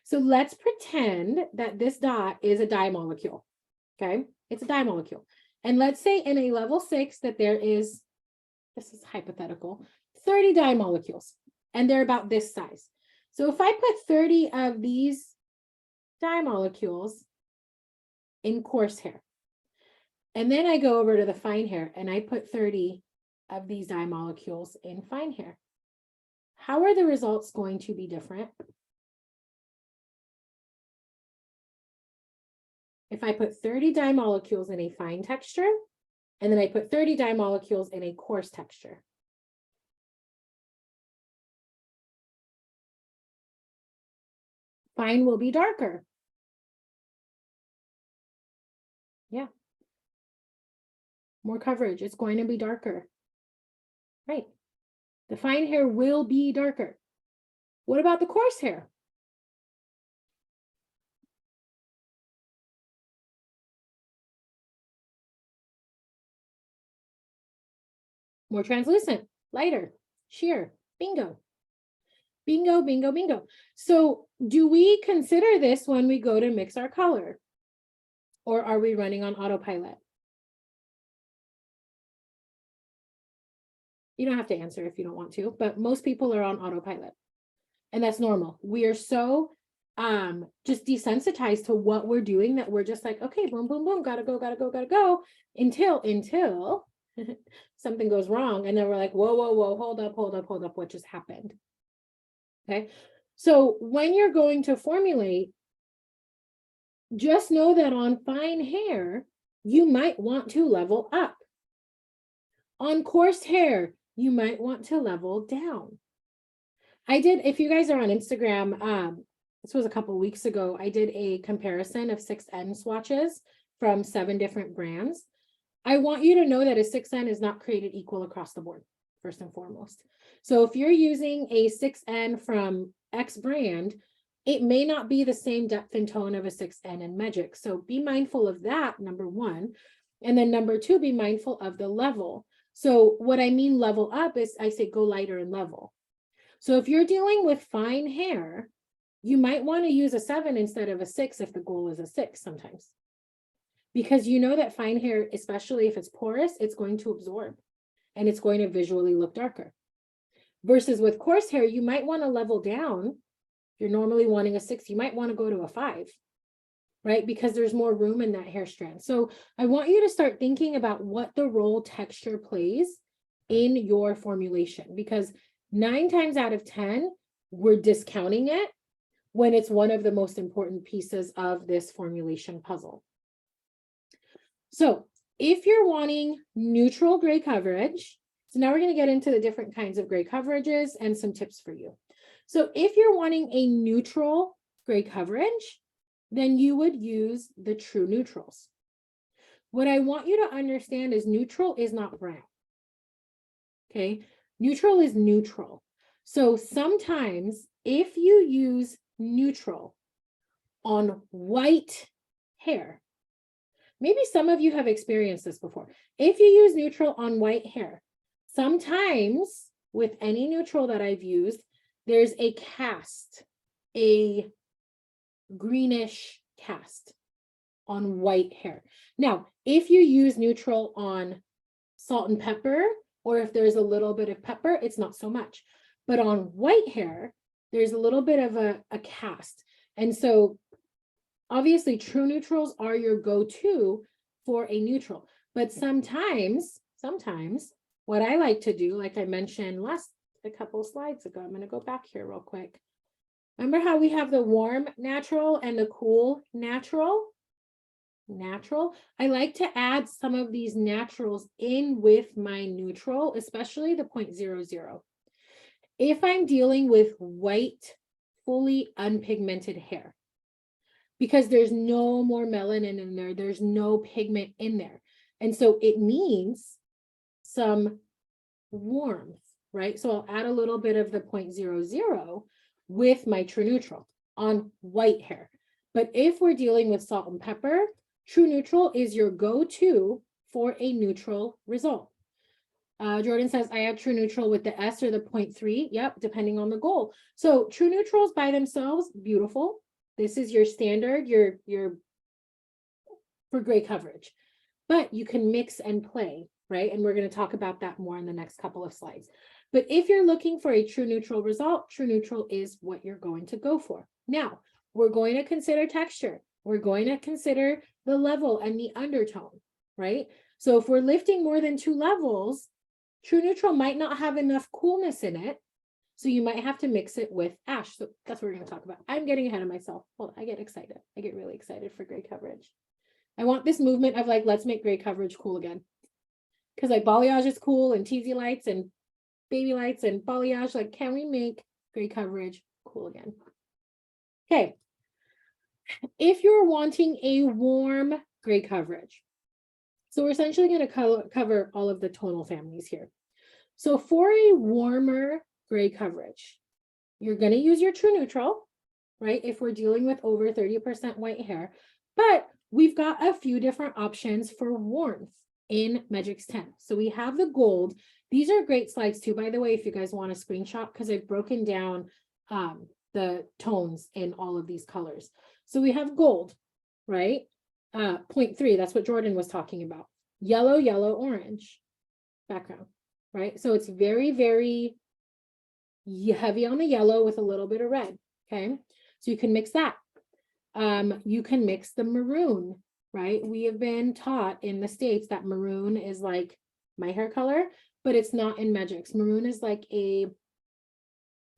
So let's pretend that this dot is a dye molecule, okay? It's a dye molecule. And let's say in a level 6 that there is, this is hypothetical, 30 dye molecules, and they're about this size. So if I put 30 of these dye molecules in coarse hair, and then I go over to the fine hair and I put 30 of these dye molecules in fine hair, how are the results going to be different? If I put 30 dye molecules in a fine texture, and then I put 30 dye molecules in a coarse texture. Fine will be darker. Yeah. More coverage, it's going to be darker. Right. The fine hair will be darker. What about the coarse hair? More translucent, lighter, sheer, bingo. Bingo, bingo, bingo. So do we consider this when we go to mix our color? Or are we running on autopilot? You don't have to answer if you don't want to, but most people are on autopilot. And that's normal. We are so just desensitized to what we're doing that we're just like, okay, boom, boom, boom, gotta go, until something goes wrong. And then we're like, whoa, hold up, what just happened? Okay. So when you're going to formulate, just know that on fine hair, you might want to level up. On coarse hair, you might want to level down. I did, if you guys are on Instagram, this was a couple of weeks ago, I did a comparison of 6N swatches from 7 different brands. I want you to know that a 6N is not created equal across the board, first and foremost. So if you're using a 6N from X brand, it may not be the same depth and tone of a 6N in Magic. So be mindful of that, number one. And then number two, be mindful of the level. So what I mean level up is I say go lighter and level. So if you're dealing with fine hair, you might want to use a 7 instead of a 6 if the goal is a 6 sometimes. Because you know that fine hair, especially if it's porous, it's going to absorb and it's going to visually look darker. Versus with coarse hair, you might want to level down. If you're normally wanting a 6, you might want to go to a 5, right? Because there's more room in that hair strand. So I want you to start thinking about what the role texture plays in your formulation, because 9 times out of 10, we're discounting it when it's one of the most important pieces of this formulation puzzle. So if you're wanting neutral gray coverage, so now we're going to get into the different kinds of gray coverages and some tips for you. So if you're wanting a neutral gray coverage, then you would use the True Neutrals. What I want you to understand is neutral is not brown. Okay, neutral is neutral. So sometimes if you use neutral on white hair, maybe some of you have experienced this before. If you use neutral on white hair, sometimes with any neutral that I've used, there's a cast, a greenish cast on white hair. Now, if you use neutral on salt and pepper, or if there's a little bit of pepper, it's not so much. But on white hair, there's a little bit of a cast. And so obviously True Neutrals are your go-to for a neutral. But sometimes what I like to do, like I mentioned a couple slides ago, I'm going to go back here real quick. Remember how we have the warm natural and the cool natural? I like to add some of these naturals in with my neutral, especially the 0.00. If I'm dealing with white, fully unpigmented hair, because there's no more melanin in there, there's no pigment in there. And so it needs some warmth, right? So I'll add a little bit of the 0.00 with my true neutral on white hair. But if we're dealing with salt and pepper, true neutral is your go-to for a neutral result. Jordan says, I have true neutral with the S or the 0.3. Yep, depending on the goal. So true neutrals by themselves, beautiful. This is your standard, your for gray coverage. But you can mix and play, right? And we're going to talk about that more in the next couple of slides. But if you're looking for a true neutral result, true neutral is what you're going to go for. Now, we're going to consider texture. We're going to consider the level and the undertone, right? So if we're lifting more than 2 levels, true neutral might not have enough coolness in it. So you might have to mix it with ash. So that's what we're going to talk about. I'm getting ahead of myself. Well, I get excited. I get really excited for gray coverage. I want this movement of like, let's make gray coverage cool again. Because like balayage is cool and teasy lights and baby lights and balayage. Like, can we make gray coverage cool again? Okay. If you're wanting a warm gray coverage, so we're essentially going to cover all of the tonal families here. So for a warmer gray coverage, you're going to use your true neutral, right? If we're dealing with over 30% white hair, but we've got a few different options for warmth in Megix 10. So we have the gold. These are great slides too, by the way, if you guys want a screenshot, because I've broken down the tones in all of these colors. So we have gold, right? 0.3, that's what Jordan was talking about. Yellow, yellow, orange background, right? So it's very, very heavy on the yellow with a little bit of red, okay? So you can mix that. You can mix the maroon, right? We have been taught in the States that maroon is like my hair color, but it's not in Megix. Maroon is like a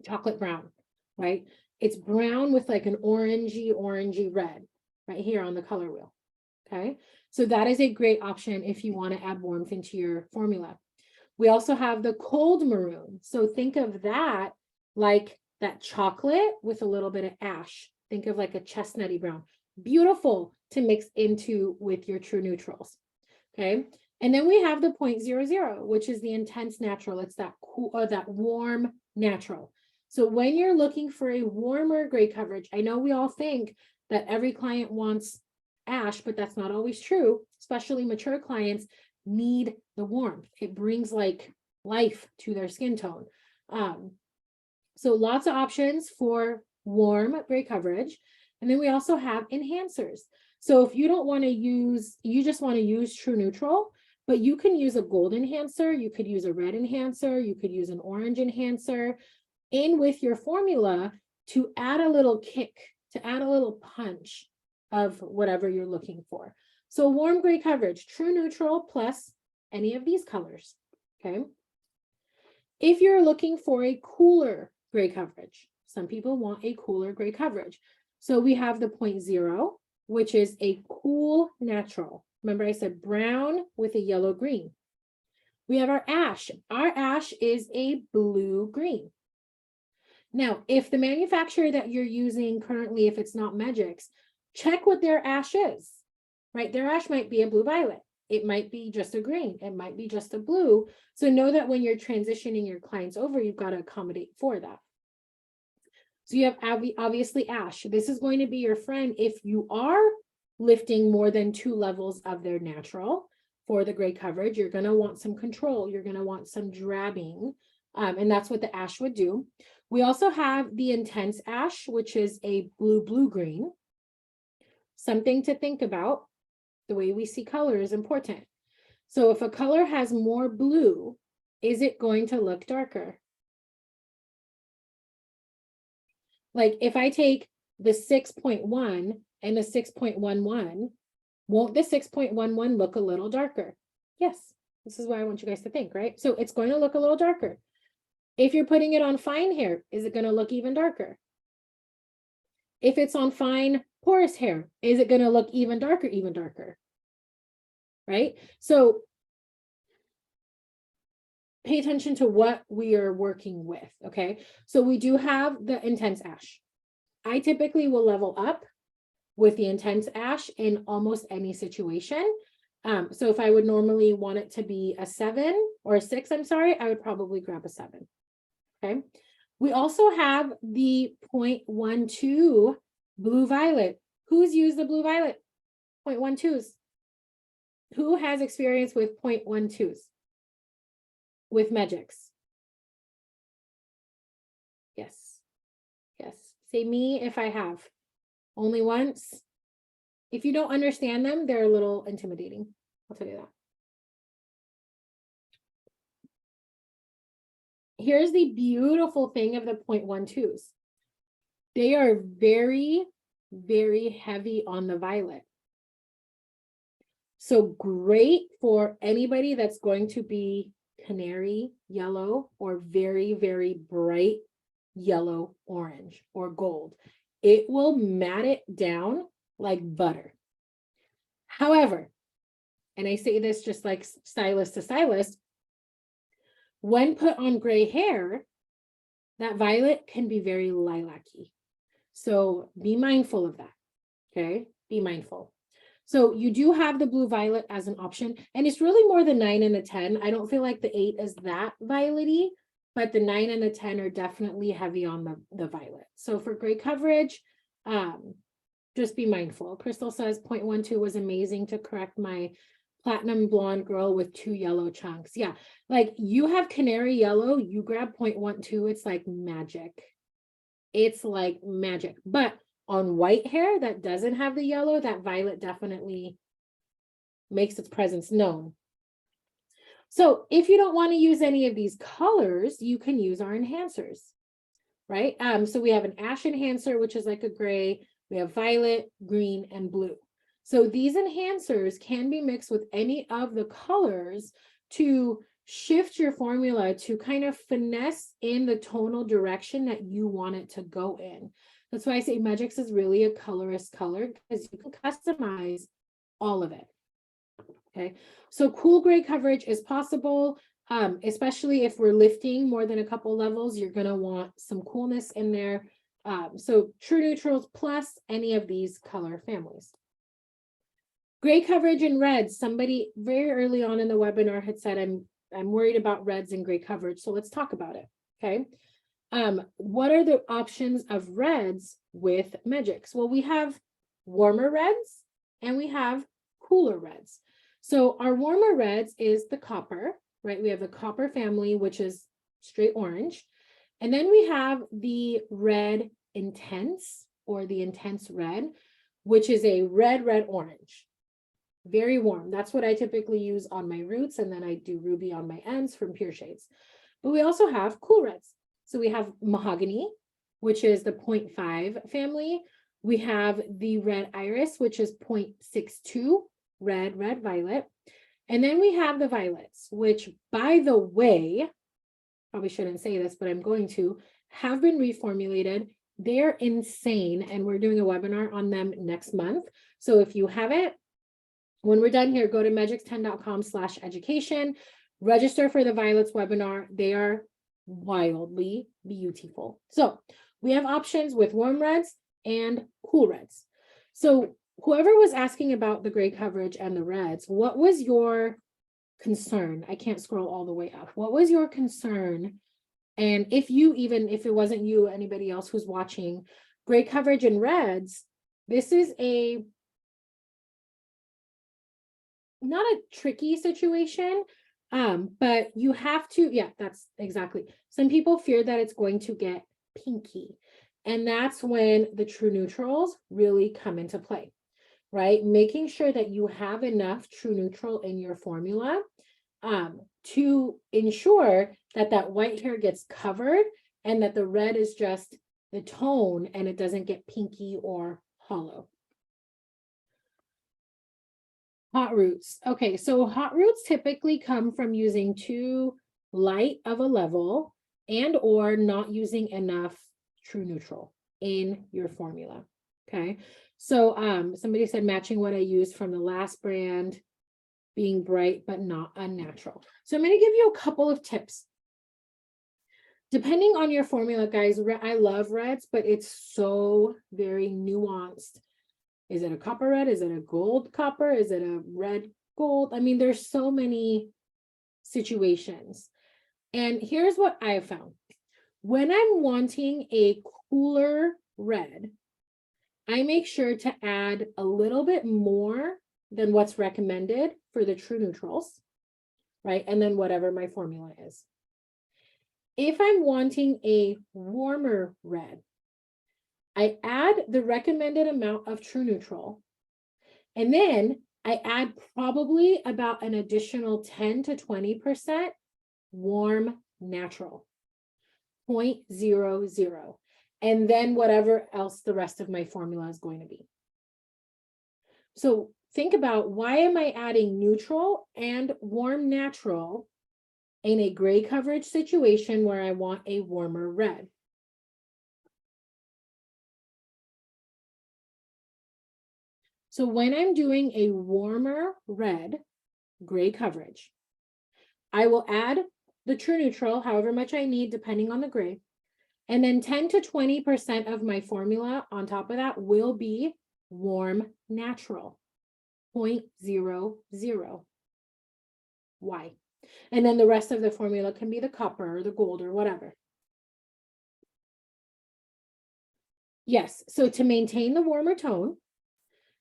chocolate brown, right? It's brown with like an orangey red right here on the color wheel, okay? So that is a great option if you want to add warmth into your formula. We also have the cold maroon. So think of that like that chocolate with a little bit of ash. Think of like a chestnutty brown. Beautiful to mix into with your true neutrals. Okay. And then we have the 0.00, which is the intense natural. It's that cool or that warm natural. So when you're looking for a warmer gray coverage, I know we all think that every client wants ash, but that's not always true. Especially mature clients need the warmth. It brings like life to their skin tone. So lots of options for warm gray coverage. And then we also have enhancers. So if you don't want to use, you just want to use true neutral, but you can use a gold enhancer, you could use a red enhancer, you could use an orange enhancer in with your formula to add a little kick, to add a little punch of whatever you're looking for. So warm gray coverage, true neutral plus any of these colors, okay? If you're looking for a cooler gray coverage, some people want a cooler gray coverage. So we have the 0.0, which is a cool natural. Remember I said brown with a yellow green. We have our ash. Our ash is a blue green. Now, if the manufacturer that you're using currently, if it's not Megix, check what their ash is, right? Their ash might be a blue violet. It might be just a green. It might be just a blue. So know that when you're transitioning your clients over, you've got to accommodate for that. So you have obviously ash. This is going to be your friend if you are lifting more than 2 levels of their natural for the gray coverage. You're going to want some control. You're going to want some drabbing. And that's what the ash would do. We also have the intense ash, which is a blue-green. Something to think about. The way we see color is important. So if a color has more blue, is it going to look darker? Like if I take the 6.1 and the 6.11, won't the 6.11 look a little darker? Yes, this is what I want you guys to think, right? So it's going to look a little darker. If you're putting it on fine hair, is it going to look even darker? If it's on fine porous hair, is it going to look even darker? Right? So pay attention to what we are working with, okay? So we do have the intense ash. I typically will level up with the intense ash in almost any situation. So if I would normally want it to be a 7 or a 6, I'm sorry, I would probably grab a 7. Okay. We also have the 0.12 blue violet. Who's used the blue violet? 0.12s. Who has experience with 0.12s? With Magics? Yes. Yes. Say me if I have. Only once. If you don't understand them, they're a little intimidating. I'll tell you that. Here's the beautiful thing of the 0.12s. They are very, very heavy on the violet. So great for anybody that's going to be canary yellow or very, very bright yellow, orange, or gold. It will mat it down like butter. However, and I say this just like stylist to stylist, when put on gray hair, that violet can be very lilac-y. So be mindful of that, okay? Be mindful. So you do have the blue violet as an option, and it's really more the 9 and the 10. I don't feel like the 8 is that violet-y, but the 9 and the 10 are definitely heavy on the violet. So for gray coverage, just be mindful. Crystal says 0.12 was amazing to correct my platinum blonde girl with 2 yellow chunks. Yeah, like you have canary yellow, you grab 0.12, it's like magic. It's like magic. But on white hair that doesn't have the yellow, that violet definitely makes its presence known. So if you don't want to use any of these colors, you can use our enhancers, right? So we have an ash enhancer, which is like a gray. We have violet, green, and blue. So these enhancers can be mixed with any of the colors to shift your formula to kind of finesse in the tonal direction that you want it to go in. That's why I say Magix is really a colorist color, because you can customize all of it. Okay, so cool gray coverage is possible, especially if we're lifting more than a couple levels, you're going to want some coolness in there. So true neutrals plus any of these color families. Gray coverage and reds. Somebody very early on in the webinar had said, I'm worried about reds and gray coverage. So let's talk about it. Okay. What are the options of reds with Magix? Well, we have warmer reds and we have cooler reds. So our warmer reds is the copper, right? We have the copper family, which is straight orange. And then we have the red intense, or the intense red, which is a red, red, orange. Very warm. That's what I typically use on my roots. And then I do ruby on my ends from Pure Shades. But we also have cool reds. So we have mahogany, which is the 0.5 family. We have the red iris, which is 0.62, red, red, violet. And then we have the violets, which, by the way, probably shouldn't say this, but I'm going to, have been reformulated. They're insane. And we're doing a webinar on them next month. So if you haven't, when we're done here, go to magix10.com/education, register for the violets webinar. They are wildly beautiful. So we have options with warm reds and cool reds. So whoever was asking about the gray coverage and the reds, what was your concern? I can't scroll all the way up. What was your concern? And if it wasn't you, anybody else who's watching, gray coverage and reds, this is not a tricky situation, but you have to, yeah, that's exactly. Some people fear that it's going to get pinky. And that's when the true neutrals really come into play, right? Making sure that you have enough true neutral in your formula to ensure that that white hair gets covered and that the red is just the tone and it doesn't get pinky or hollow. Hot roots. Okay, so hot roots typically come from using too light of a level and or not using enough true neutral in your formula. Okay, so somebody said matching what I used from the last brand, being bright but not unnatural. So I'm going to give you a couple of tips. Depending on your formula, guys, I love reds, but it's so very nuanced. Is it a copper red? Is it a gold copper? Is it a red gold. I mean, there's so many situations. And here's what I have found. When I'm wanting a cooler red, I make sure to add a little bit more than what's recommended for the true neutrals, right? And then whatever my formula is. If I'm wanting a warmer red, I add the recommended amount of true neutral, and then I add probably about an additional 10 to 20% warm natural, 0.00, and then whatever else the rest of my formula is going to be. So think about, why am I adding neutral and warm natural in a gray coverage situation where I want a warmer red? So when I'm doing a warmer red gray coverage, I will add the true neutral, however much I need, depending on the gray. And then 10 to 20% of my formula on top of that will be warm natural, 0.00. Why? And then the rest of the formula can be the copper or the gold or whatever. Yes, so to maintain the warmer tone,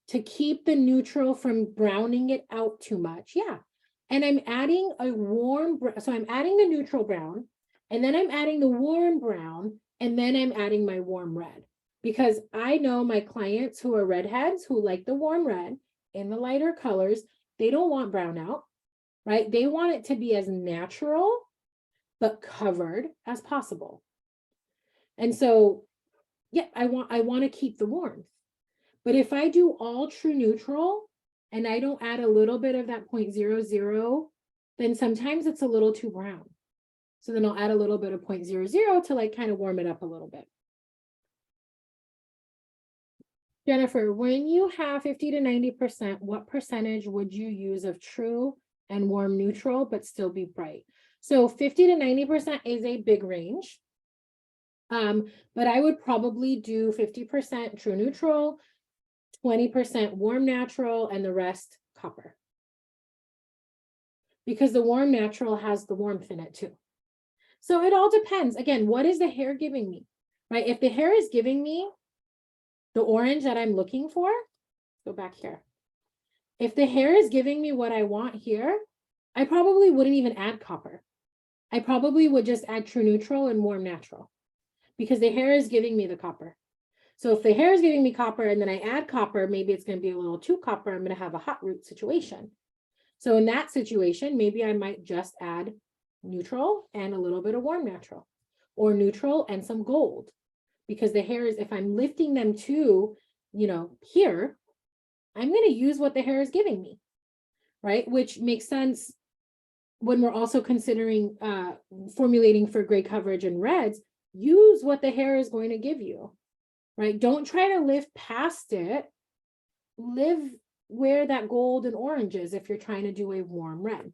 to keep the neutral from browning it out too much. Yeah. And I'm adding a warm, so I'm adding the neutral brown, and then I'm adding the warm brown, and then I'm adding my warm red. Because I know my clients who are redheads who like the warm red in the lighter colors, they don't want brown out, right? They want it to be as natural but covered as possible. And so, yeah, I want to keep the warmth. But if I do all true neutral and I don't add a little bit of that 0.00, then sometimes it's a little too brown. So then I'll add a little bit of 0.00 to like kind of warm it up a little bit. Jennifer, when you have 50 to 90%, what percentage would you use of true and warm neutral, but still be bright? So 50 to 90% is a big range. But I would probably do 50% true neutral, 20% warm natural, and the rest copper. Because the warm natural has the warmth in it too. So it all depends. Again, what is the hair giving me, right? If the hair is giving me the orange that I'm looking for, go back here. If the hair is giving me what I want here, I probably wouldn't even add copper. I probably would just add true neutral and warm natural, because the hair is giving me the copper. So if the hair is giving me copper and then I add copper, maybe it's going to be a little too copper. I'm going to have a hot root situation. So in that situation, maybe I might just add neutral and a little bit of warm natural, or neutral and some gold, because the hair is, if I'm lifting them to, here, I'm going to use what the hair is giving me, right? Which makes sense when we're also considering formulating for gray coverage and reds. Use what the hair is going to give you. Right? Don't try to live past it. Live where that gold and orange is if you're trying to do a warm red.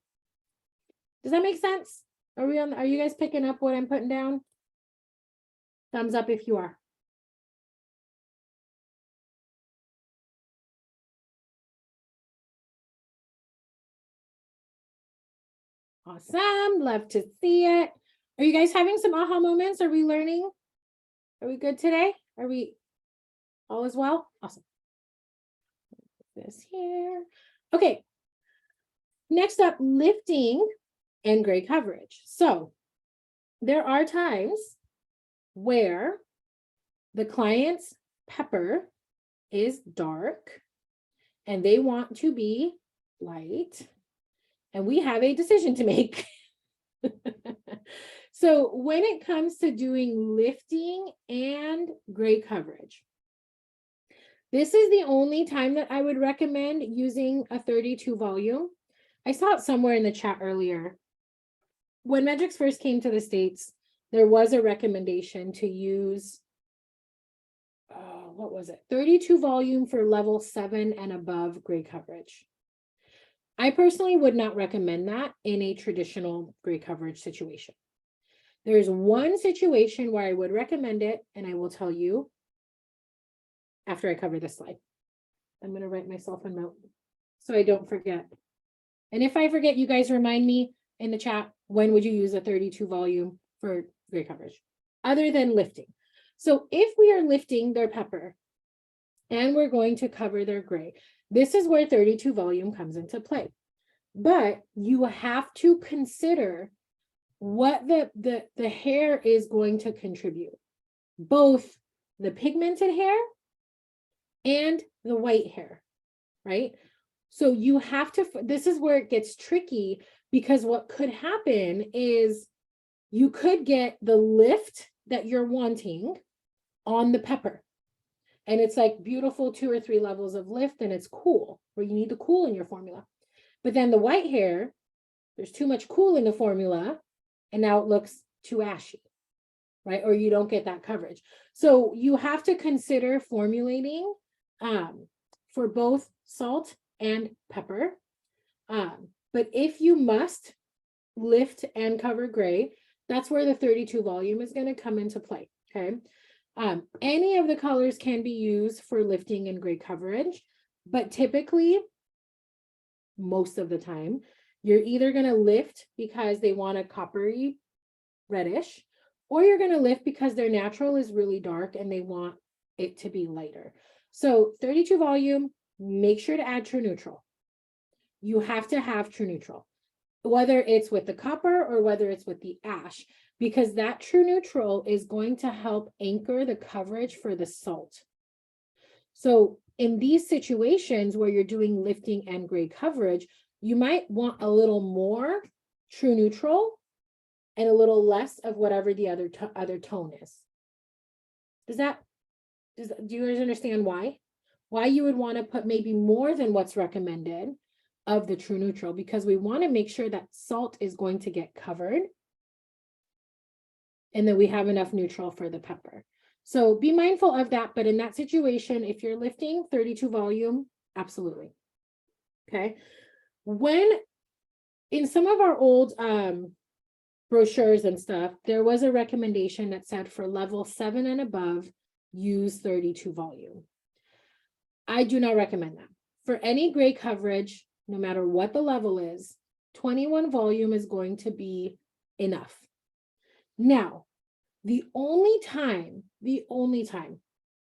Does that make sense? Are you guys picking up what I'm putting down? Thumbs up if you are. Awesome. Love to see it. Are you guys having some aha moments? Are we learning? Are we good today? Are we all as well? Awesome. Put this here. Okay. Next up, lifting and gray coverage. So there are times where the client's pepper is dark and they want to be light, and we have a decision to make. So when it comes to doing lifting and gray coverage, this is the only time that I would recommend using a 32 volume. I saw it somewhere in the chat earlier. When Medrix first came to the States, there was a recommendation to use, what was it? 32 volume for level 7 and above gray coverage. I personally would not recommend that in a traditional gray coverage situation. There's one situation where I would recommend it, and I will tell you after I cover this slide. I'm going to write myself a note so I don't forget. And if I forget, you guys remind me in the chat, when would you use a 32 volume for gray coverage, other than lifting? So if we are lifting their pepper and we're going to cover their gray, this is where 32 volume comes into play. But you have to consider what the hair is going to contribute, both the pigmented hair and the white hair, right? So you have to, this is where it gets tricky, because what could happen is you could get the lift that you're wanting on the pepper. And it's like beautiful 2 or 3 levels of lift, and it's cool, where you need the cool in your formula. But then the white hair, there's too much cool in the formula, and now it looks too ashy, right? Or you don't get that coverage. So you have to consider formulating for both salt and pepper. But if you must lift and cover gray, that's where the 32 volume is going to come into play, okay? Any of the colors can be used for lifting and gray coverage, but typically, most of the time, you're either going to lift because they want a coppery reddish, or you're going to lift because their natural is really dark and they want it to be lighter. So 32 volume, make sure to add true neutral. You have to have true neutral, whether it's with the copper or whether it's with the ash, because that true neutral is going to help anchor the coverage for the salt. So in these situations where you're doing lifting and gray coverage, you might want a little more true neutral and a little less of whatever the other tone is. Do you guys understand why? Why you would want to put maybe more than what's recommended of the true neutral, because we want to make sure that salt is going to get covered and that we have enough neutral for the pepper. So be mindful of that. But in that situation, if you're lifting 32 volume, absolutely. Okay. When in some of our old brochures and stuff, there was a recommendation that said for level 7 and above, use 32 volume. I do not recommend that. For any gray coverage, no matter what the level is, 21 volume is going to be enough. Now, the only time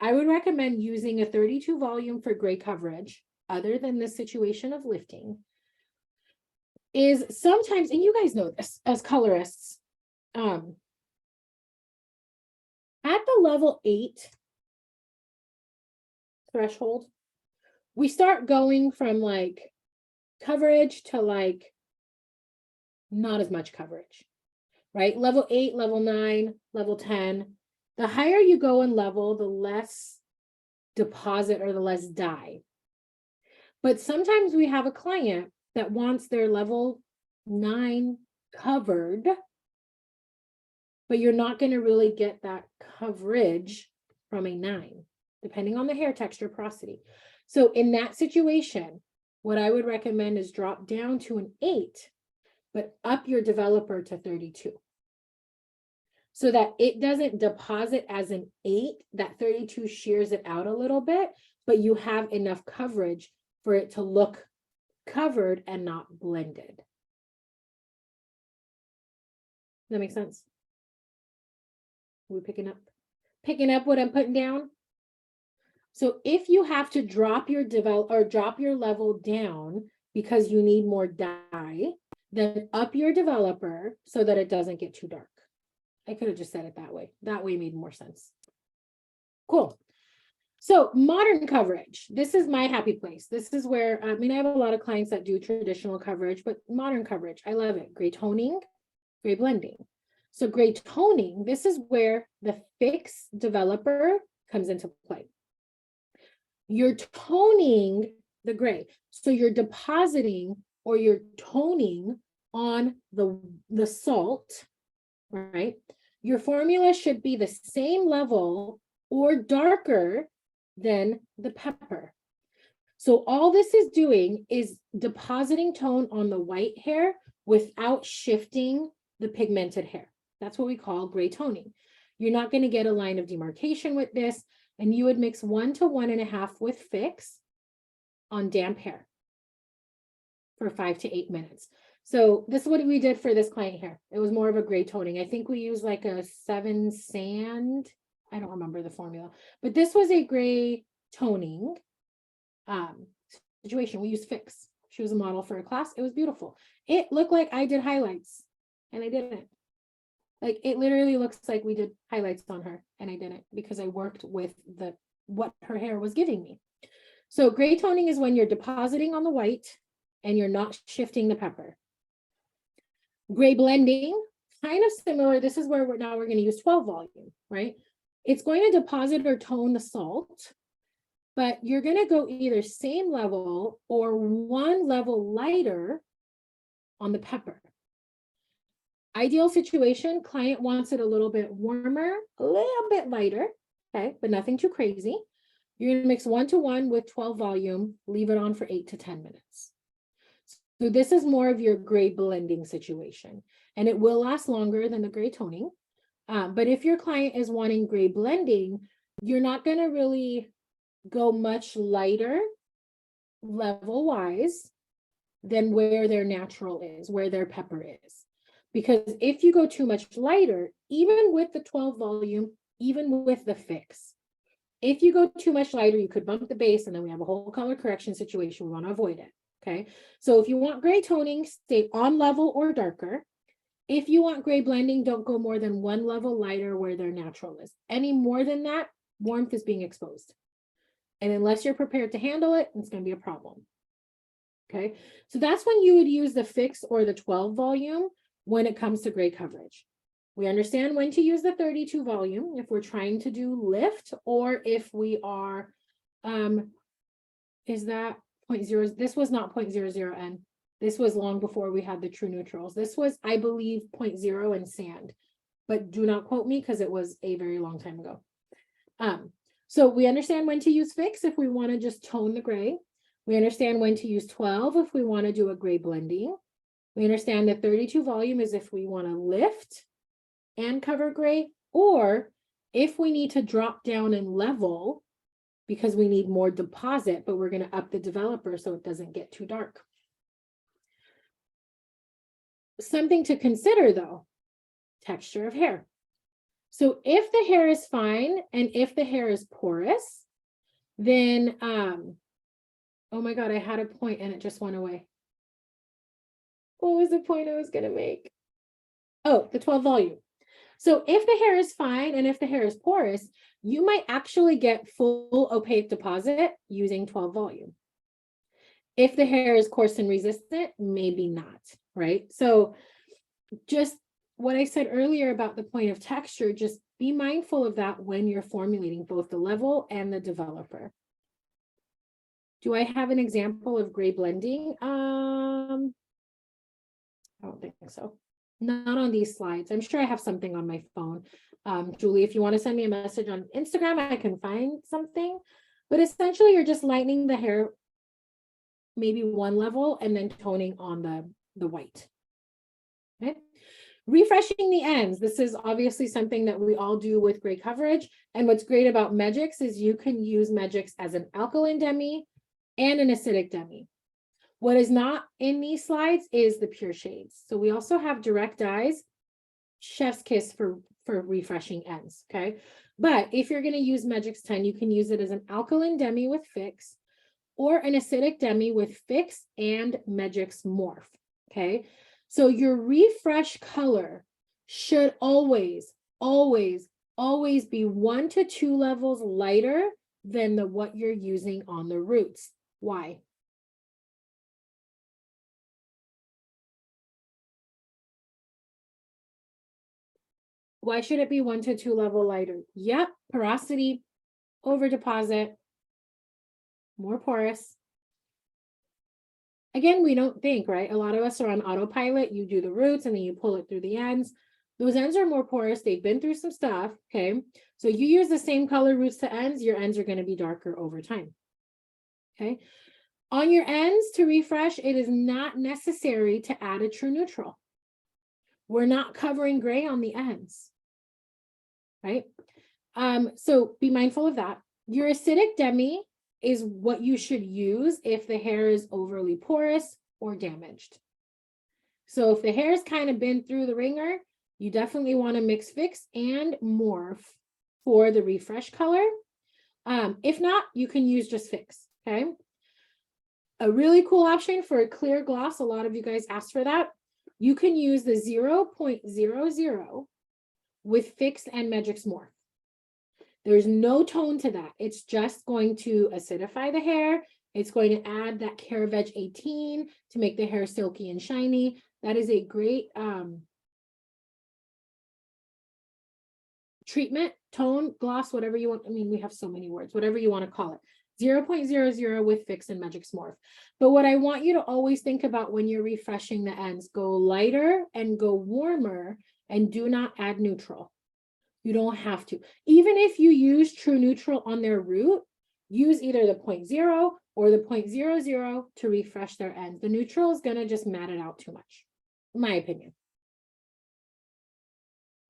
I would recommend using a 32 volume for gray coverage, other than the situation of lifting, is sometimes, and you guys know this as colorists, at the level 8 threshold, we start going from like coverage to like not as much coverage, right? Level 8, level 9, level 10. The higher you go in level, the less deposit or the less dye. But sometimes we have a client that wants their level 9 covered, but you're not going to really get that coverage from a 9, depending on the hair texture, porosity. So in that situation, what I would recommend is drop down to an 8, but up your developer to 32. So that it doesn't deposit as an 8, that 32 shears it out a little bit, but you have enough coverage for it to look covered and not blended. Does that make sense? Are we picking up what I'm putting down? So if you have to drop your level down because you need more dye, then up your developer so that it doesn't get too dark. I could have just said it that way. That way made more sense. Cool. So modern coverage, this is my happy place. This is where, I have a lot of clients that do traditional coverage, but modern coverage, I love it. Gray toning, gray blending. So gray toning, this is where the fix developer comes into play. You're toning the gray. So you're depositing or you're toning on the salt, right? Your formula should be the same level or darker than the pepper. So all this is doing is depositing tone on the white hair without shifting the pigmented hair. That's what we call gray toning. You're not going to get a line of demarcation with this, and you would mix 1 to 1.5 with fix on damp hair. for 5 to 8 minutes. So this is what we did for this client here. It was more of a gray toning. I think we used like a 7 sand. I don't remember the formula, but this was a gray toning situation. We used Fix. She was a model for a class. It was beautiful. It looked like I did highlights and I didn't. Like it literally looks like we did highlights on her and I didn't because I worked with what her hair was giving me. So gray toning is when you're depositing on the white and you're not shifting the pepper. Gray blending, kind of similar. This is where we're going to use 12 volume, right? It's going to deposit or tone the salt, but you're going to go either same level or one level lighter on the pepper. Ideal situation, client wants it a little bit warmer, a little bit lighter, okay, but nothing too crazy. You're going to mix 1-to-1 with 12 volume, leave it on for 8 to 10 minutes. So this is more of your gray blending situation, and it will last longer than the gray toning. But if your client is wanting gray blending, you're not going to really go much lighter level wise than where their natural is, where their pepper is. Because if you go too much lighter, even with the 12 volume, even with the Fix, if you go too much lighter, you could bump the base and then we have a whole color correction situation. We want to avoid it. Okay. So if you want gray toning, stay on level or darker. If you want gray blending, don't go more than one level lighter where their natural is. Any more than that, warmth is being exposed. And unless you're prepared to handle it, it's going to be a problem. Okay. So that's when you would use the Fix or the 12 volume when it comes to gray coverage. We understand when to use the 32 volume if we're trying to do lift or if we are, is that 0.0? This was not 0.00N. This was long before we had the true neutrals. This was, I believe, 0.0 and sand, but do not quote me because it was a very long time ago. So we understand when to use Fix if we want to just tone the gray. We understand when to use 12 if we want to do a gray blending. We understand that 32 volume is if we want to lift and cover gray, or if we need to drop down and level because we need more deposit, but we're going to up the developer so it doesn't get too dark. Something to consider though, texture of hair. So if the hair is fine and if the hair is porous, then, oh my God, I had a point and it just went away. What was the point I was going to make? Oh, the 12 volume. So if the hair is fine and if the hair is porous, you might actually get full opaque deposit using 12 volume. If the hair is coarse and resistant, maybe not, right? So just what I said earlier about the point of texture, just be mindful of that when you're formulating both the level and the developer. Do I have an example of gray blending? I don't think so. Not on these slides. I'm sure I have something on my phone. Julie, if you want to send me a message on Instagram, I can find something. But essentially, you're just lightening the hair maybe one level and then toning on the white. Okay. Refreshing the ends. This is obviously something that we all do with gray coverage. And what's great about Megix is you can use Megix as an alkaline demi and an acidic demi. What is not in these slides is the pure shades. So we also have direct dyes, chef's kiss for refreshing ends, okay? But if you're going to use Megix 10, you can use it as an alkaline demi with Fix or an acidic demi with Fix and Megix Morph, okay? So your refresh color should always, always, always be 1 to 2 levels lighter than what you're using on the roots. Why? Why should it be 1 to 2 level lighter? Yep, porosity, over deposit, more porous. Again, we don't think, right? A lot of us are on autopilot. You do the roots and then you pull it through the ends. Those ends are more porous. They've been through some stuff, okay? So you use the same color roots to ends, your ends are going to be darker over time, okay? On your ends to refresh, it is not necessary to add a true neutral. We're not covering gray on the ends, right? So be mindful of that. Your acidic demi is what you should use if the hair is overly porous or damaged. So if the hair's kind of been through the ringer, you definitely want to mix fix and morph for the refresh color. If not, you can use just fix, okay? A really cool option for a clear gloss, a lot of you guys asked for that. You can use the 0.00 with fix and Magix Morph. There's no tone to that. It's just going to acidify the hair. It's going to add that Caravage 18 to make the hair silky and shiny. That is a great treatment, tone, gloss, whatever you want. I mean, we have so many words, whatever you want to call it. 0.00 with fix and Magix Morph. But what I want you to always think about when you're refreshing the ends, go lighter and go warmer, and do not add neutral. You don't have to. Even if you use true neutral on their root, use either the 0.0 or the 0.00 to refresh their ends. The neutral is going to just mat it out too much, in my opinion.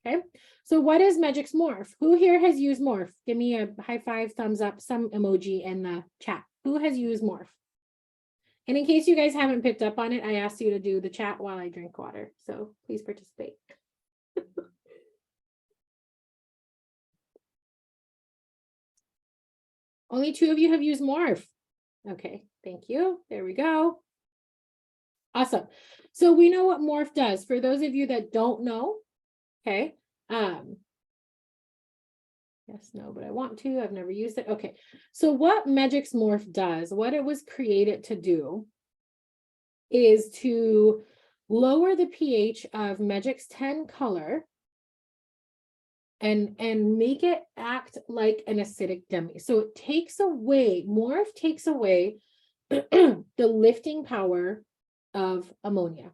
Okay, so what is Magix Morph? Who here has used Morph? Give me a high five, thumbs up, some emoji in the chat. Who has used Morph? And in case you guys haven't picked up on it, I asked you to do the chat while I drink water. So please participate. Only 2 of you have used Morph. Okay, thank you. There we go. Awesome. So we know what Morph does. For those of you that don't know, okay. Yes, no, but I want to. I've never used it. Okay. So what Magix Morph does, what it was created to do, is to lower the pH of Magix 10 color and make it act like an acidic demi. So it takes away, Morph takes away the lifting power of ammonia.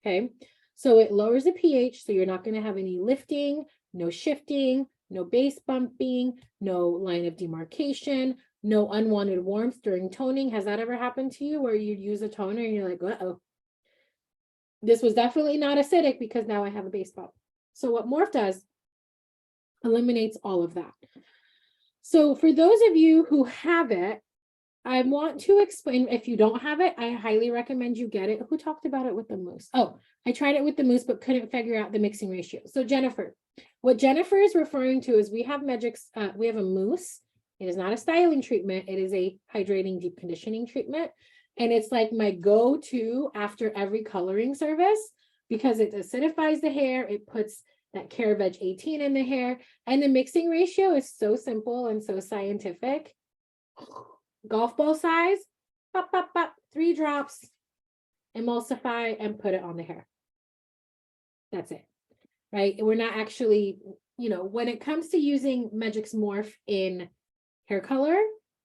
Okay. So it lowers the pH, so you're not going to have any lifting, no shifting, no base bumping, no line of demarcation, no unwanted warmth during toning. Has that ever happened to you where you use a toner and you're like, uh-oh, this was definitely not acidic because now I have a base bump. So what Morph does, eliminates all of that. So for those of you who have it, I want to explain, if you don't have it, I highly recommend you get it. Who talked about it with the mousse? Oh, I tried it with the mousse, but couldn't figure out the mixing ratio. So Jennifer, what Jennifer is referring to is we have Magix, we have a mousse. It is not a styling treatment. It is a hydrating deep conditioning treatment. And it's like my go-to after every coloring service because it acidifies the hair. It puts that Caravage 18 in the hair. And the mixing ratio is so simple and so scientific. Golf ball size, pop, pop, pop, 3 drops, emulsify, and put it on the hair. That's it, right? We're not actually, you know, when it comes to using Magix Morph in hair color,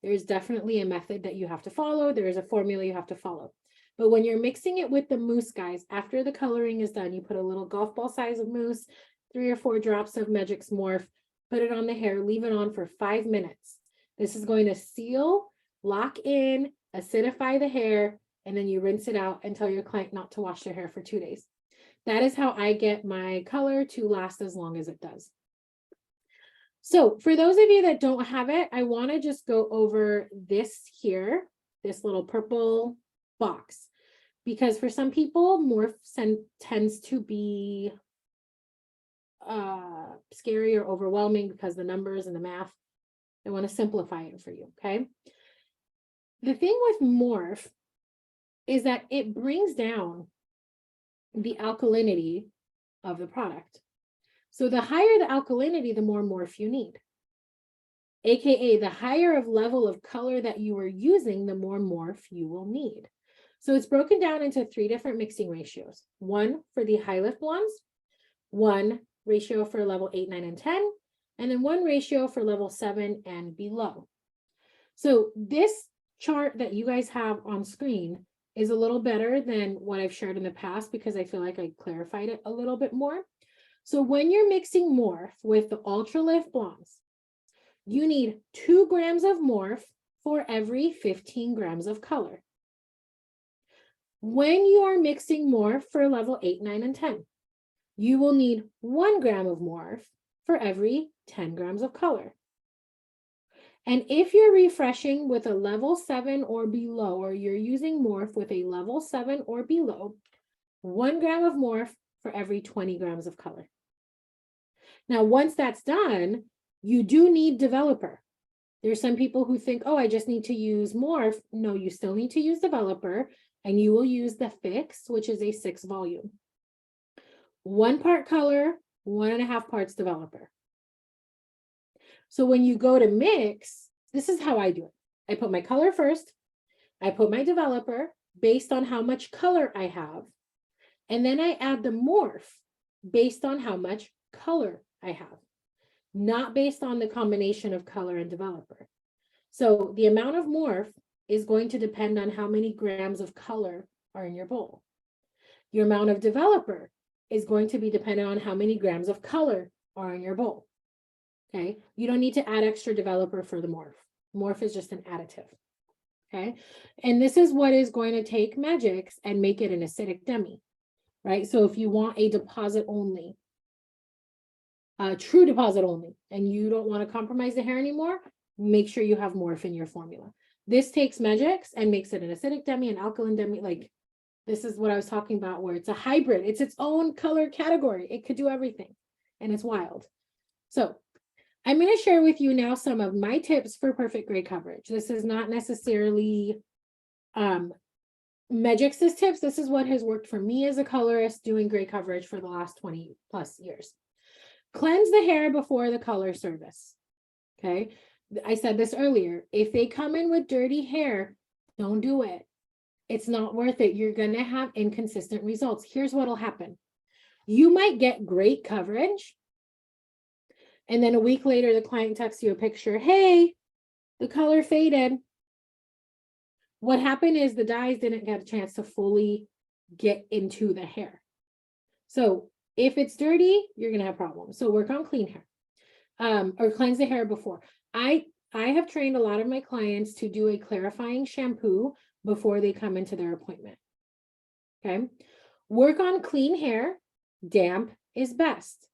there's definitely a method that you have to follow. There is a formula you have to follow. But when you're mixing it with the mousse, guys, after the coloring is done, you put a little golf ball size of mousse, 3 or 4 drops of Magix Morph, put it on the hair, leave it on for 5 minutes. This is going to seal, lock in, acidify the hair, and then you rinse it out and tell your client not to wash their hair for 2 days. That is how I get my color to last as long as it does. So for those of you that don't have it, I want to just go over this here, this little purple box, because for some people, Morph tends to be scary or overwhelming because the numbers and the math. I want to simplify it for you, okay? The thing with Morph is that it brings down the alkalinity of the product. So the higher the alkalinity, the more Morph you need. AKA the higher of level of color that you are using, the more Morph you will need. So it's broken down into 3 different mixing ratios. 1 for the high lift blondes, 1 ratio for level 8, 9, and 10, and then 1 ratio for level 7 and below. So this chart that you guys have on screen is a little better than what I've shared in the past because I feel like I clarified it a little bit more. So when you're mixing Morph with the Ultra Lift Blondes, you need 2 grams of Morph for every 15 grams of color. When you are mixing Morph for level 8, 9, and 10, you will need 1 gram of Morph for every 10 grams of color. And if you're refreshing with a level 7 or below, or you're using Morph with a level 7 or below, 1 gram of Morph for every 20 grams of color. Now, once that's done, you do need developer. There's some people who think, oh, I just need to use Morph. No, you still need to use developer, and you will use the Fix, which is a 6 volume. 1 part color, 1.5 parts developer. So when you go to mix, this is how I do it. I put my color first. I put my developer based on how much color I have. And then I add the Morph based on how much color I have, not based on the combination of color and developer. So the amount of Morph is going to depend on how many grams of color are in your bowl. Your amount of developer is going to be dependent on how many grams of color are in your bowl. Okay, you don't need to add extra developer for the Morph. Morph is just an additive. Okay, and this is what is going to take Magix and make it an acidic demi, right? So if you want a deposit only, a true deposit only, and you don't want to compromise the hair anymore, make sure you have Morph in your formula. This takes Magix and makes it an acidic demi, an alkaline demi. Like, this is what I was talking about, where it's a hybrid. It's its own color category. It could do everything, and it's wild. So I'm going to share with you now some of my tips for perfect gray coverage. This is not necessarily Magix's tips. This is what has worked for me as a colorist doing gray coverage for the last 20 plus years. Cleanse the hair before the color service. Okay. I said this earlier. If they come in with dirty hair, don't do it. It's not worth it. You're going to have inconsistent results. Here's what will happen. You might get great coverage, and then a week later, the client texts you a picture. Hey, the color faded. What happened is the dyes didn't get a chance to fully get into the hair. So if it's dirty, you're going to have problems. So work on clean hair, or cleanse the hair before. I have trained a lot of my clients to do a clarifying shampoo before they come into their appointment. Okay. Work on clean hair. Damp is best.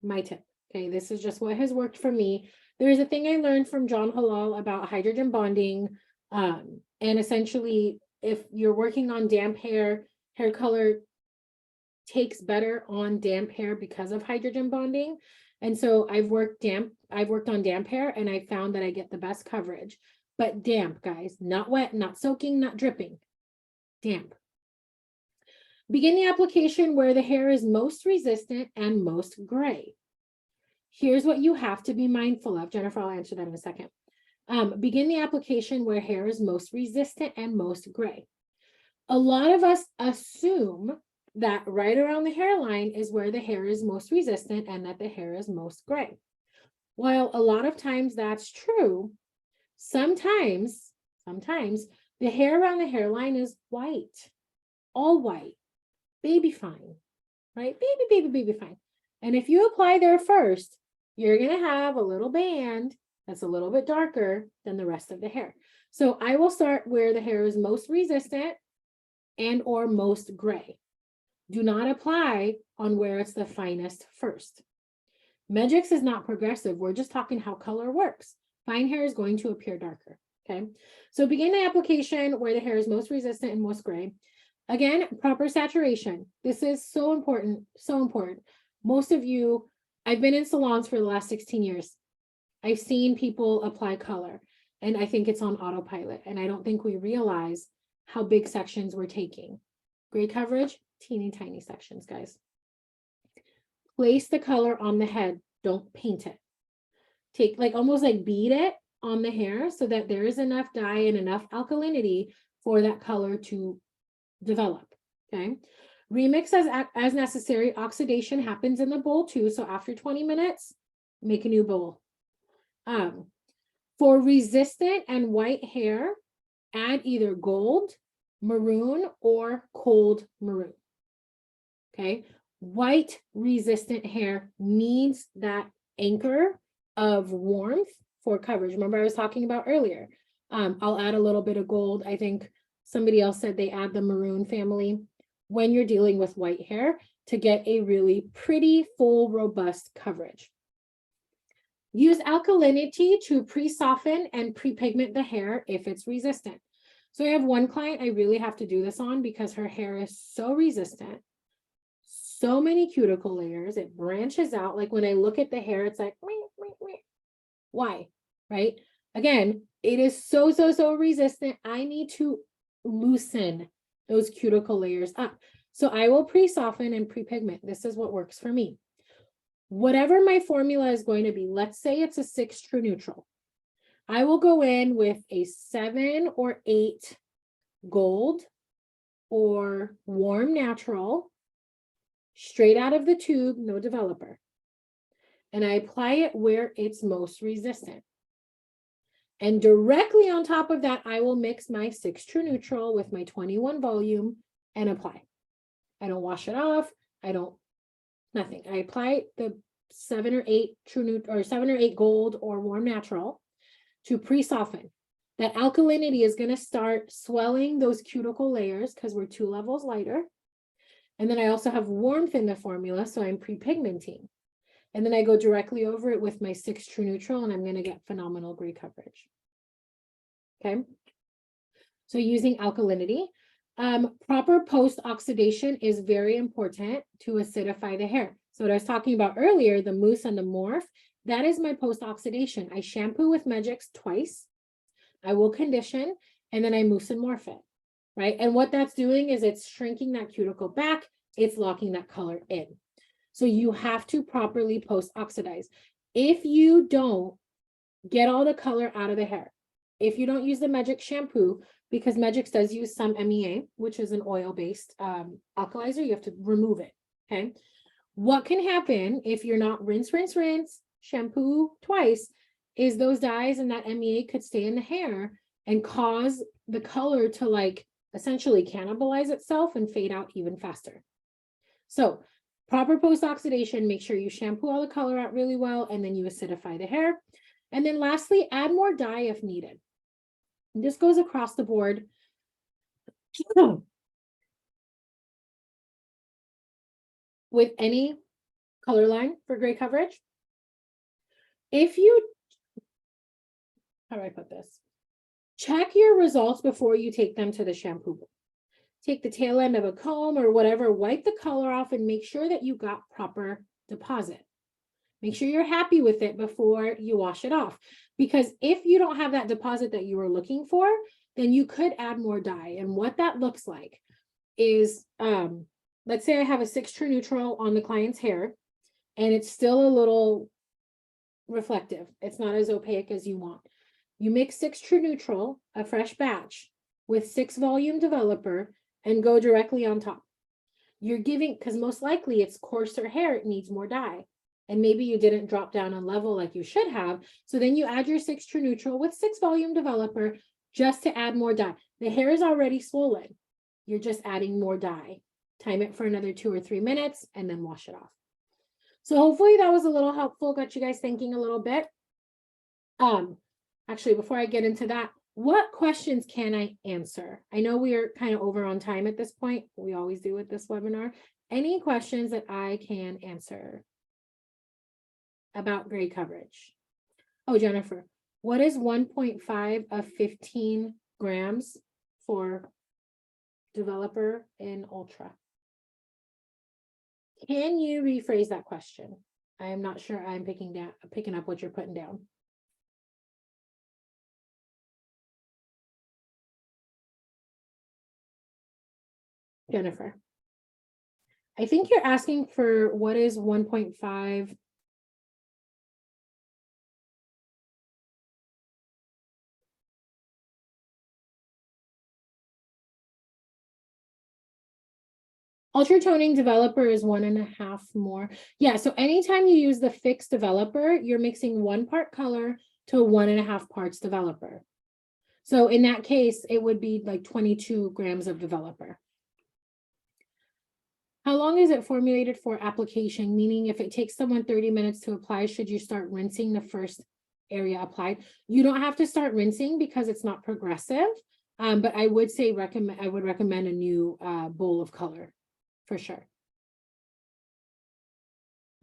My tip. Okay, this is just what has worked for me. There's a thing I learned from John Halal about hydrogen bonding. And essentially, if you're working on damp hair, hair color takes better on damp hair because of hydrogen bonding. And so I've worked on damp hair, and I found that I get the best coverage. But damp, guys, not wet, not soaking, not dripping. Damp. Begin the application where the hair is most resistant and most gray. Here's what you have to be mindful of. Jennifer, I'll answer that in a second. Begin the application where hair is most resistant and most gray. A lot of us assume that right around the hairline is where the hair is most resistant and that the hair is most gray. While a lot of times that's true, sometimes the hair around the hairline is white, all white, baby fine, right? Baby fine. And if you apply there first, you're going to have a little band that's a little bit darker than the rest of the hair. So I will start where the hair is most resistant and or most gray. Do not apply on where it's the finest first. Magix is not progressive. We're just talking how color works. Fine hair is going to appear darker. Okay. So begin the application where the hair is most resistant and most gray. Again, proper saturation. This is so important, so important. Most of you, I've been in salons for the last 16 years. I've seen people apply color, and I think it's on autopilot. And I don't think we realize how big sections we're taking. Gray coverage, teeny tiny sections, guys. Place the color on the head. Don't paint it. Take almost like bead it on the hair so that there is enough dye and enough alkalinity for that color to develop. Okay. Remix as necessary. Oxidation happens in the bowl too. So after 20 minutes, make a new bowl. For resistant and white hair, add either gold, maroon, or cold maroon. Okay. White resistant hair needs that anchor of warmth for coverage. Remember I was talking about earlier. I'll add a little bit of gold. I think somebody else said they add the maroon family when you're dealing with white hair to get a really pretty, full, robust coverage. Use alkalinity to pre-soften and pre-pigment the hair if it's resistant. So I have one client I really have to do this on because her hair is so resistant. So many cuticle layers, it branches out. Like when I look at the hair, it's like, meh, meh, meh. Why? Right? Again, it is so resistant. I need to loosen those cuticle layers up. So I will pre-soften and pre-pigment. This is what works for me. Whatever my formula is going to be, let's say it's a 6 true neutral. I will go in with a 7 or 8 gold or warm natural, straight out of the tube, no developer. And I apply it where it's most resistant. And directly on top of that, I will mix my 6 true neutral with my 21 volume and apply. I don't wash it off. I don't, nothing. I apply the 7 or 8 true neutral or 7 or 8 gold or warm natural to pre-soften. That alkalinity is going to start swelling those cuticle layers because we're 2 levels lighter. And then I also have warmth in the formula, so I'm pre-pigmenting. And then I go directly over it with my 6 true neutral, and I'm going to get phenomenal gray coverage. Okay. So using alkalinity, proper post-oxidation is very important to acidify the hair. So what I was talking about earlier, the mousse and the morph, that is my post-oxidation. I shampoo with Magix twice. I will condition, and then I mousse and morph it, right? And what that's doing is it's shrinking that cuticle back. It's locking that color in. So you have to properly post-oxidize. If you don't get all the color out of the hair, if you don't use the Magix shampoo, because Magix does use some MEA, which is an oil-based alkalizer, you have to remove it, okay? What can happen if you're not rinse, shampoo twice, is those dyes and that MEA could stay in the hair and cause the color to like essentially cannibalize itself and fade out even faster. So proper post-oxidation, make sure you shampoo all the color out really well, and then you acidify the hair. And then lastly, add more dye if needed. And this goes across the board. With any color line for gray coverage. If you, how do I put this? Check your results before you take them to the shampoo bowl. Take the tail end of a comb or whatever, wipe the color off and make sure that you got proper deposit. Make sure you're happy with it before you wash it off. Because if you don't have that deposit that you were looking for, then you could add more dye. And what that looks like is, let's say I have a 6 true neutral on the client's hair and it's still a little reflective. It's not as opaque as you want. You mix 6 true neutral, a fresh batch, with 6 volume developer and go directly on top. You're giving, because most likely it's coarser hair, it needs more dye. And maybe you didn't drop down a level like you should have. So then you add your 6 true neutral with 6 volume developer just to add more dye. The hair is already swollen. You're just adding more dye. Time it for another 2 or 3 minutes and then wash it off. So hopefully that was a little helpful, got you guys thinking a little bit. Actually, before I get into that, what questions can I answer? I know we are kind of over on time at this point. We always do with this webinar. Any questions that I can answer about gray coverage? Oh, Jennifer, what is 1.5 of 15 grams for developer in Ultra? Can you rephrase that question? I am not sure I'm picking up what you're putting down. Jennifer, I think you're asking for what is 1.5. Ultra toning developer is 1.5 more. Yeah, so anytime you use the fixed developer, you're mixing 1 part color to 1.5 parts developer. So in that case, it would be like 22 grams of developer. How long is it formulated for application? Meaning if it takes someone 30 minutes to apply, should you start rinsing the first area applied? You don't have to start rinsing because it's not progressive, but I would say I would recommend a new bowl of color for sure.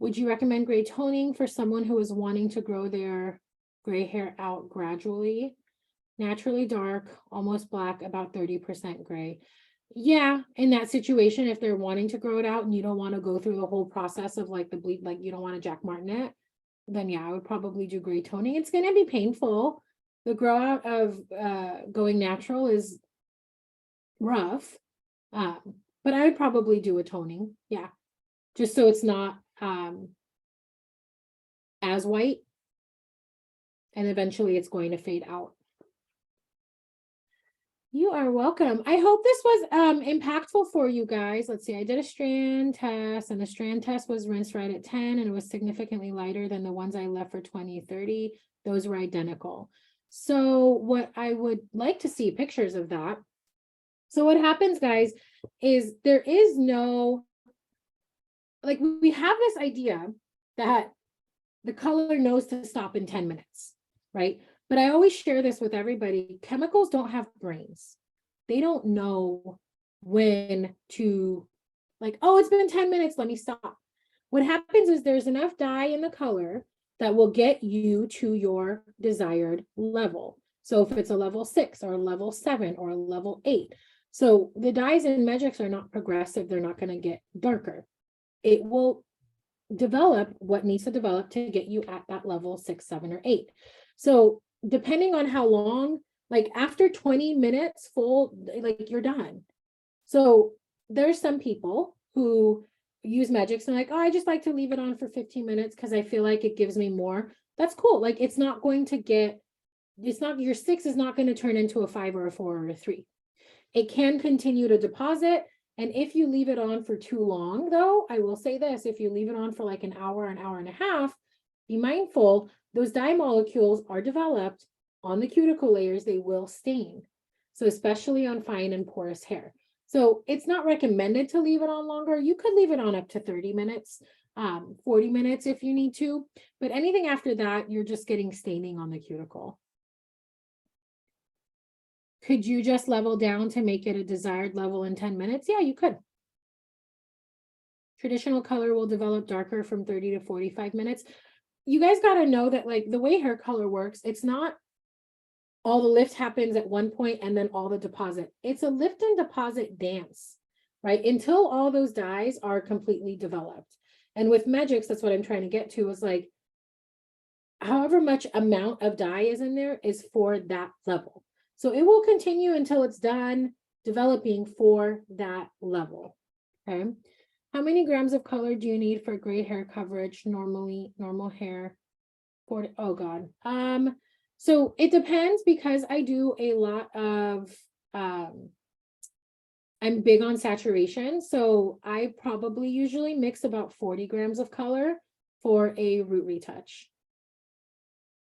Would you recommend gray toning for someone who is wanting to grow their gray hair out gradually? Naturally dark, almost black, about 30% gray. Yeah, in that situation, if they're wanting to grow it out and you don't want to go through the whole process of like the bleed, like you don't want to Jack Martin it, then yeah, I would probably do gray toning. It's going to be painful. The grow out of going natural is rough, but I would probably do a toning. Yeah, just so it's not as white, and eventually it's going to fade out. You are welcome. I hope this was impactful for you guys. Let's see, I did a strand test, and the strand test was rinse right at 10, and it was significantly lighter than the ones I left for 20, 30. Those were identical. So what I would like to see pictures of that. So what happens, guys, is there is no, like, we have this idea that the color knows to stop in 10 minutes, right? But I always share this with everybody. Chemicals don't have brains. They don't know when to, like, oh, it's been 10 minutes, let me stop. What happens is there's enough dye in the color that will get you to your desired level. So if it's a level 6 or a level 7 or a level 8. So the dyes in Magics are not progressive. They're not going to get darker. It will develop what needs to develop to get you at that level 6, 7, or 8. So depending on how long, like after 20 minutes full, like you're done. So there's some people who use Magics and like, oh, I just like to leave it on for 15 minutes because I feel like it gives me more. That's cool. Like it's not going to get, it's not, your 6 is not going to turn into a 5 or a 4 or a 3. It can continue to deposit. And if you leave it on for too long, though, I will say this, if you leave it on for like an hour and a half, be mindful, those dye molecules are developed on the cuticle layers, they will stain. So especially on fine and porous hair. So it's not recommended to leave it on longer. You could leave it on up to 30 minutes, 40 minutes if you need to, but anything after that, you're just getting staining on the cuticle. Could you just level down to make it a desired level in 10 minutes? Yeah, you could. Traditional color will develop darker from 30 to 45 minutes. You guys got to know that like the way hair color works, it's not all the lift happens at one point and then all the deposit. It's a lift and deposit dance, right? Until all those dyes are completely developed. And with Magics, that's what I'm trying to get to, is like, however much amount of dye is in there is for that level. So it will continue until it's done developing for that level. Okay. How many grams of color do you need for gray hair coverage? Normally, normal hair. 40, oh God. So it depends, because I do a lot of, I'm big on saturation. So I probably usually mix about 40 grams of color for a root retouch.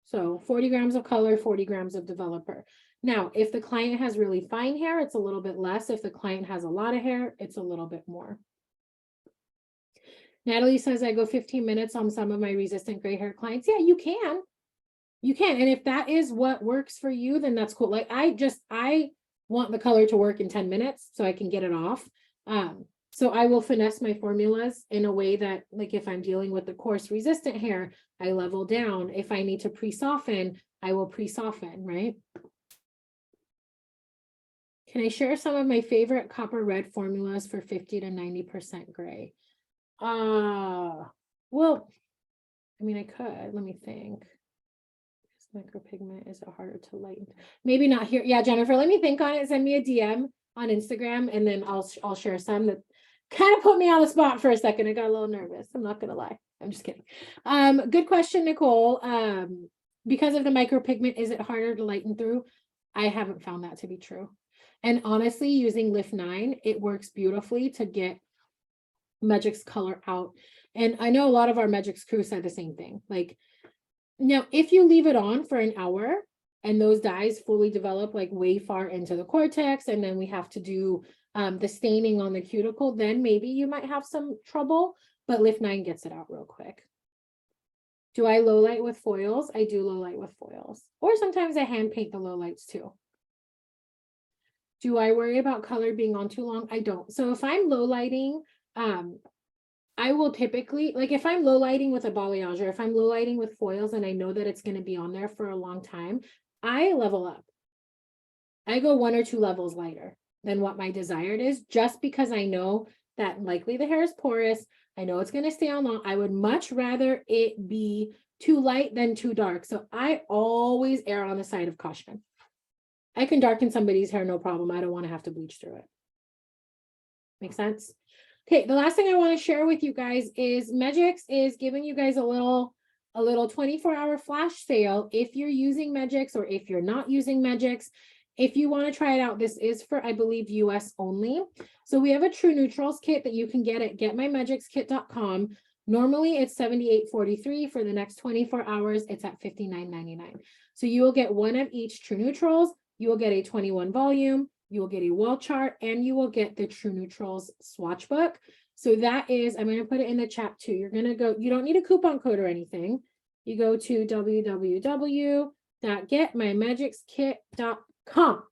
So 40 grams of color, 40 grams of developer. Now, if the client has really fine hair, it's a little bit less. If the client has a lot of hair, it's a little bit more. Natalie says, I go 15 minutes on some of my resistant gray hair clients. Yeah, you can. You can. And if that is what works for you, then that's cool. Like I want the color to work in 10 minutes so I can get it off. So I will finesse my formulas in a way that, like, if I'm dealing with the coarse resistant hair, I level down. If I need to pre-soften, I will pre-soften, right? Can I share some of my favorite copper red formulas for 50 to 90% gray? Well, I mean, I could. Let me think. Micropigment is harder to lighten. Maybe not here. Yeah, Jennifer, let me think on it. Send me a DM on Instagram, and then I'll share some that kind of put me on the spot for a second. I got a little nervous. I'm not gonna lie. I'm just kidding. Good question, Nicole. Because of the micropigment, is it harder to lighten through? I haven't found that to be true. And honestly, using Lift 9, it works beautifully to get Magic's color out. And I know a lot of our Magic's crew said the same thing. Like, now, if you leave it on for an hour and those dyes fully develop like way far into the cortex, and then we have to do the staining on the cuticle, then maybe you might have some trouble, but Lift 9 gets it out real quick. Do I low light with foils? I do low light with foils, or sometimes I hand paint the low lights too. Do I worry about color being on too long? I don't. So if I'm low lighting, I will typically, like if I'm low lighting with a balayage, or if I'm low lighting with foils and I know that it's going to be on there for a long time, I level up. I go 1 or 2 levels lighter than what my desired is, just because I know that likely the hair is porous. I know it's going to stay on long. I would much rather it be too light than too dark. So I always err on the side of caution. I can darken somebody's hair, no problem. I don't want to have to bleach through it. Make sense? Okay, the last thing I want to share with you guys is Megix is giving you guys a little 24-hour flash sale if you're using Megix or if you're not using Megix. If you want to try it out, this is for, I believe, US only. So we have a True Neutrals kit that you can get at getmymagicskit.com. Normally it's $78.43. For the next 24 hours, it's at $59.99. So you will get one of each True Neutrals. You will get a 21 volume. You will get a wall chart, and you will get the True Neutrals swatch book. So that is, I'm going to put it in the chat too. You're going to go, you don't need a coupon code or anything. You go to www.getmymagicskit.com,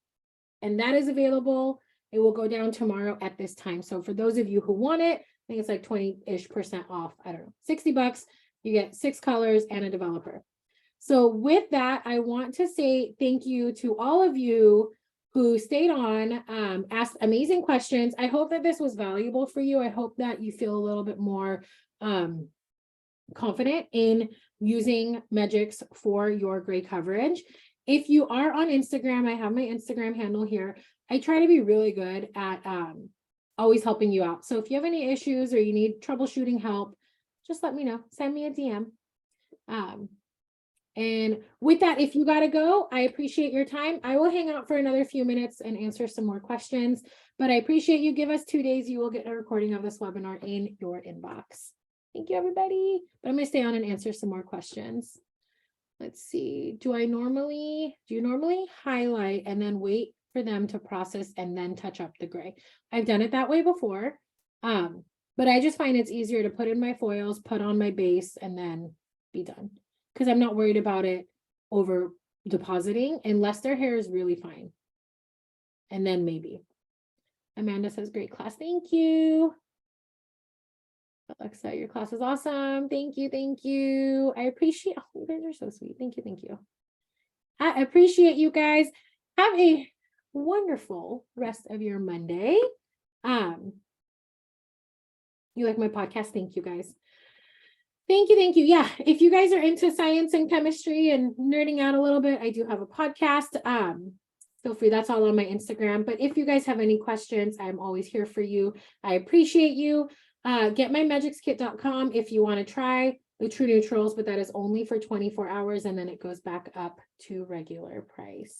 and that is available. It will go down tomorrow at this time. So for those of you who want it, I think it's like 20-ish% off. I don't know, $60. You get 6 colors and a developer. So with that, I want to say thank you to all of you who stayed on, asked amazing questions. I hope that this was valuable for you. I hope that you feel a little bit more confident in using Megix for your gray coverage. If you are on Instagram, I have my Instagram handle here. I try to be really good at always helping you out. So if you have any issues or you need troubleshooting help, just let me know. Send me a DM. And with that, if you got to go, I appreciate your time. I will hang out for another few minutes and answer some more questions, but I appreciate you. Give us 2 days. You will get a recording of this webinar in your inbox. Thank you, everybody. But I'm going to stay on and answer some more questions. Let's see. Do you normally highlight and then wait for them to process and then touch up the gray? I've done it that way before. But I just find it's easier to put in my foils, put on my base, and then be done. Because I'm not worried about it over depositing unless their hair is really fine. And then maybe. Amanda says, great class. Thank you. Alexa, your class is awesome. Thank you. Thank you. I appreciate, oh, you guys are so sweet. Thank you. Thank you. I appreciate you guys. Have a wonderful rest of your Monday. You like my podcast? Thank you, guys. Thank you. Thank you. Yeah. If you guys are into science and chemistry and nerding out a little bit, I do have a podcast. Feel free. That's all on my Instagram. But if you guys have any questions, I'm always here for you. I appreciate you. Getmymagicskit.com if you want to try the True Neutrals, but that is only for 24 hours and then it goes back up to regular price.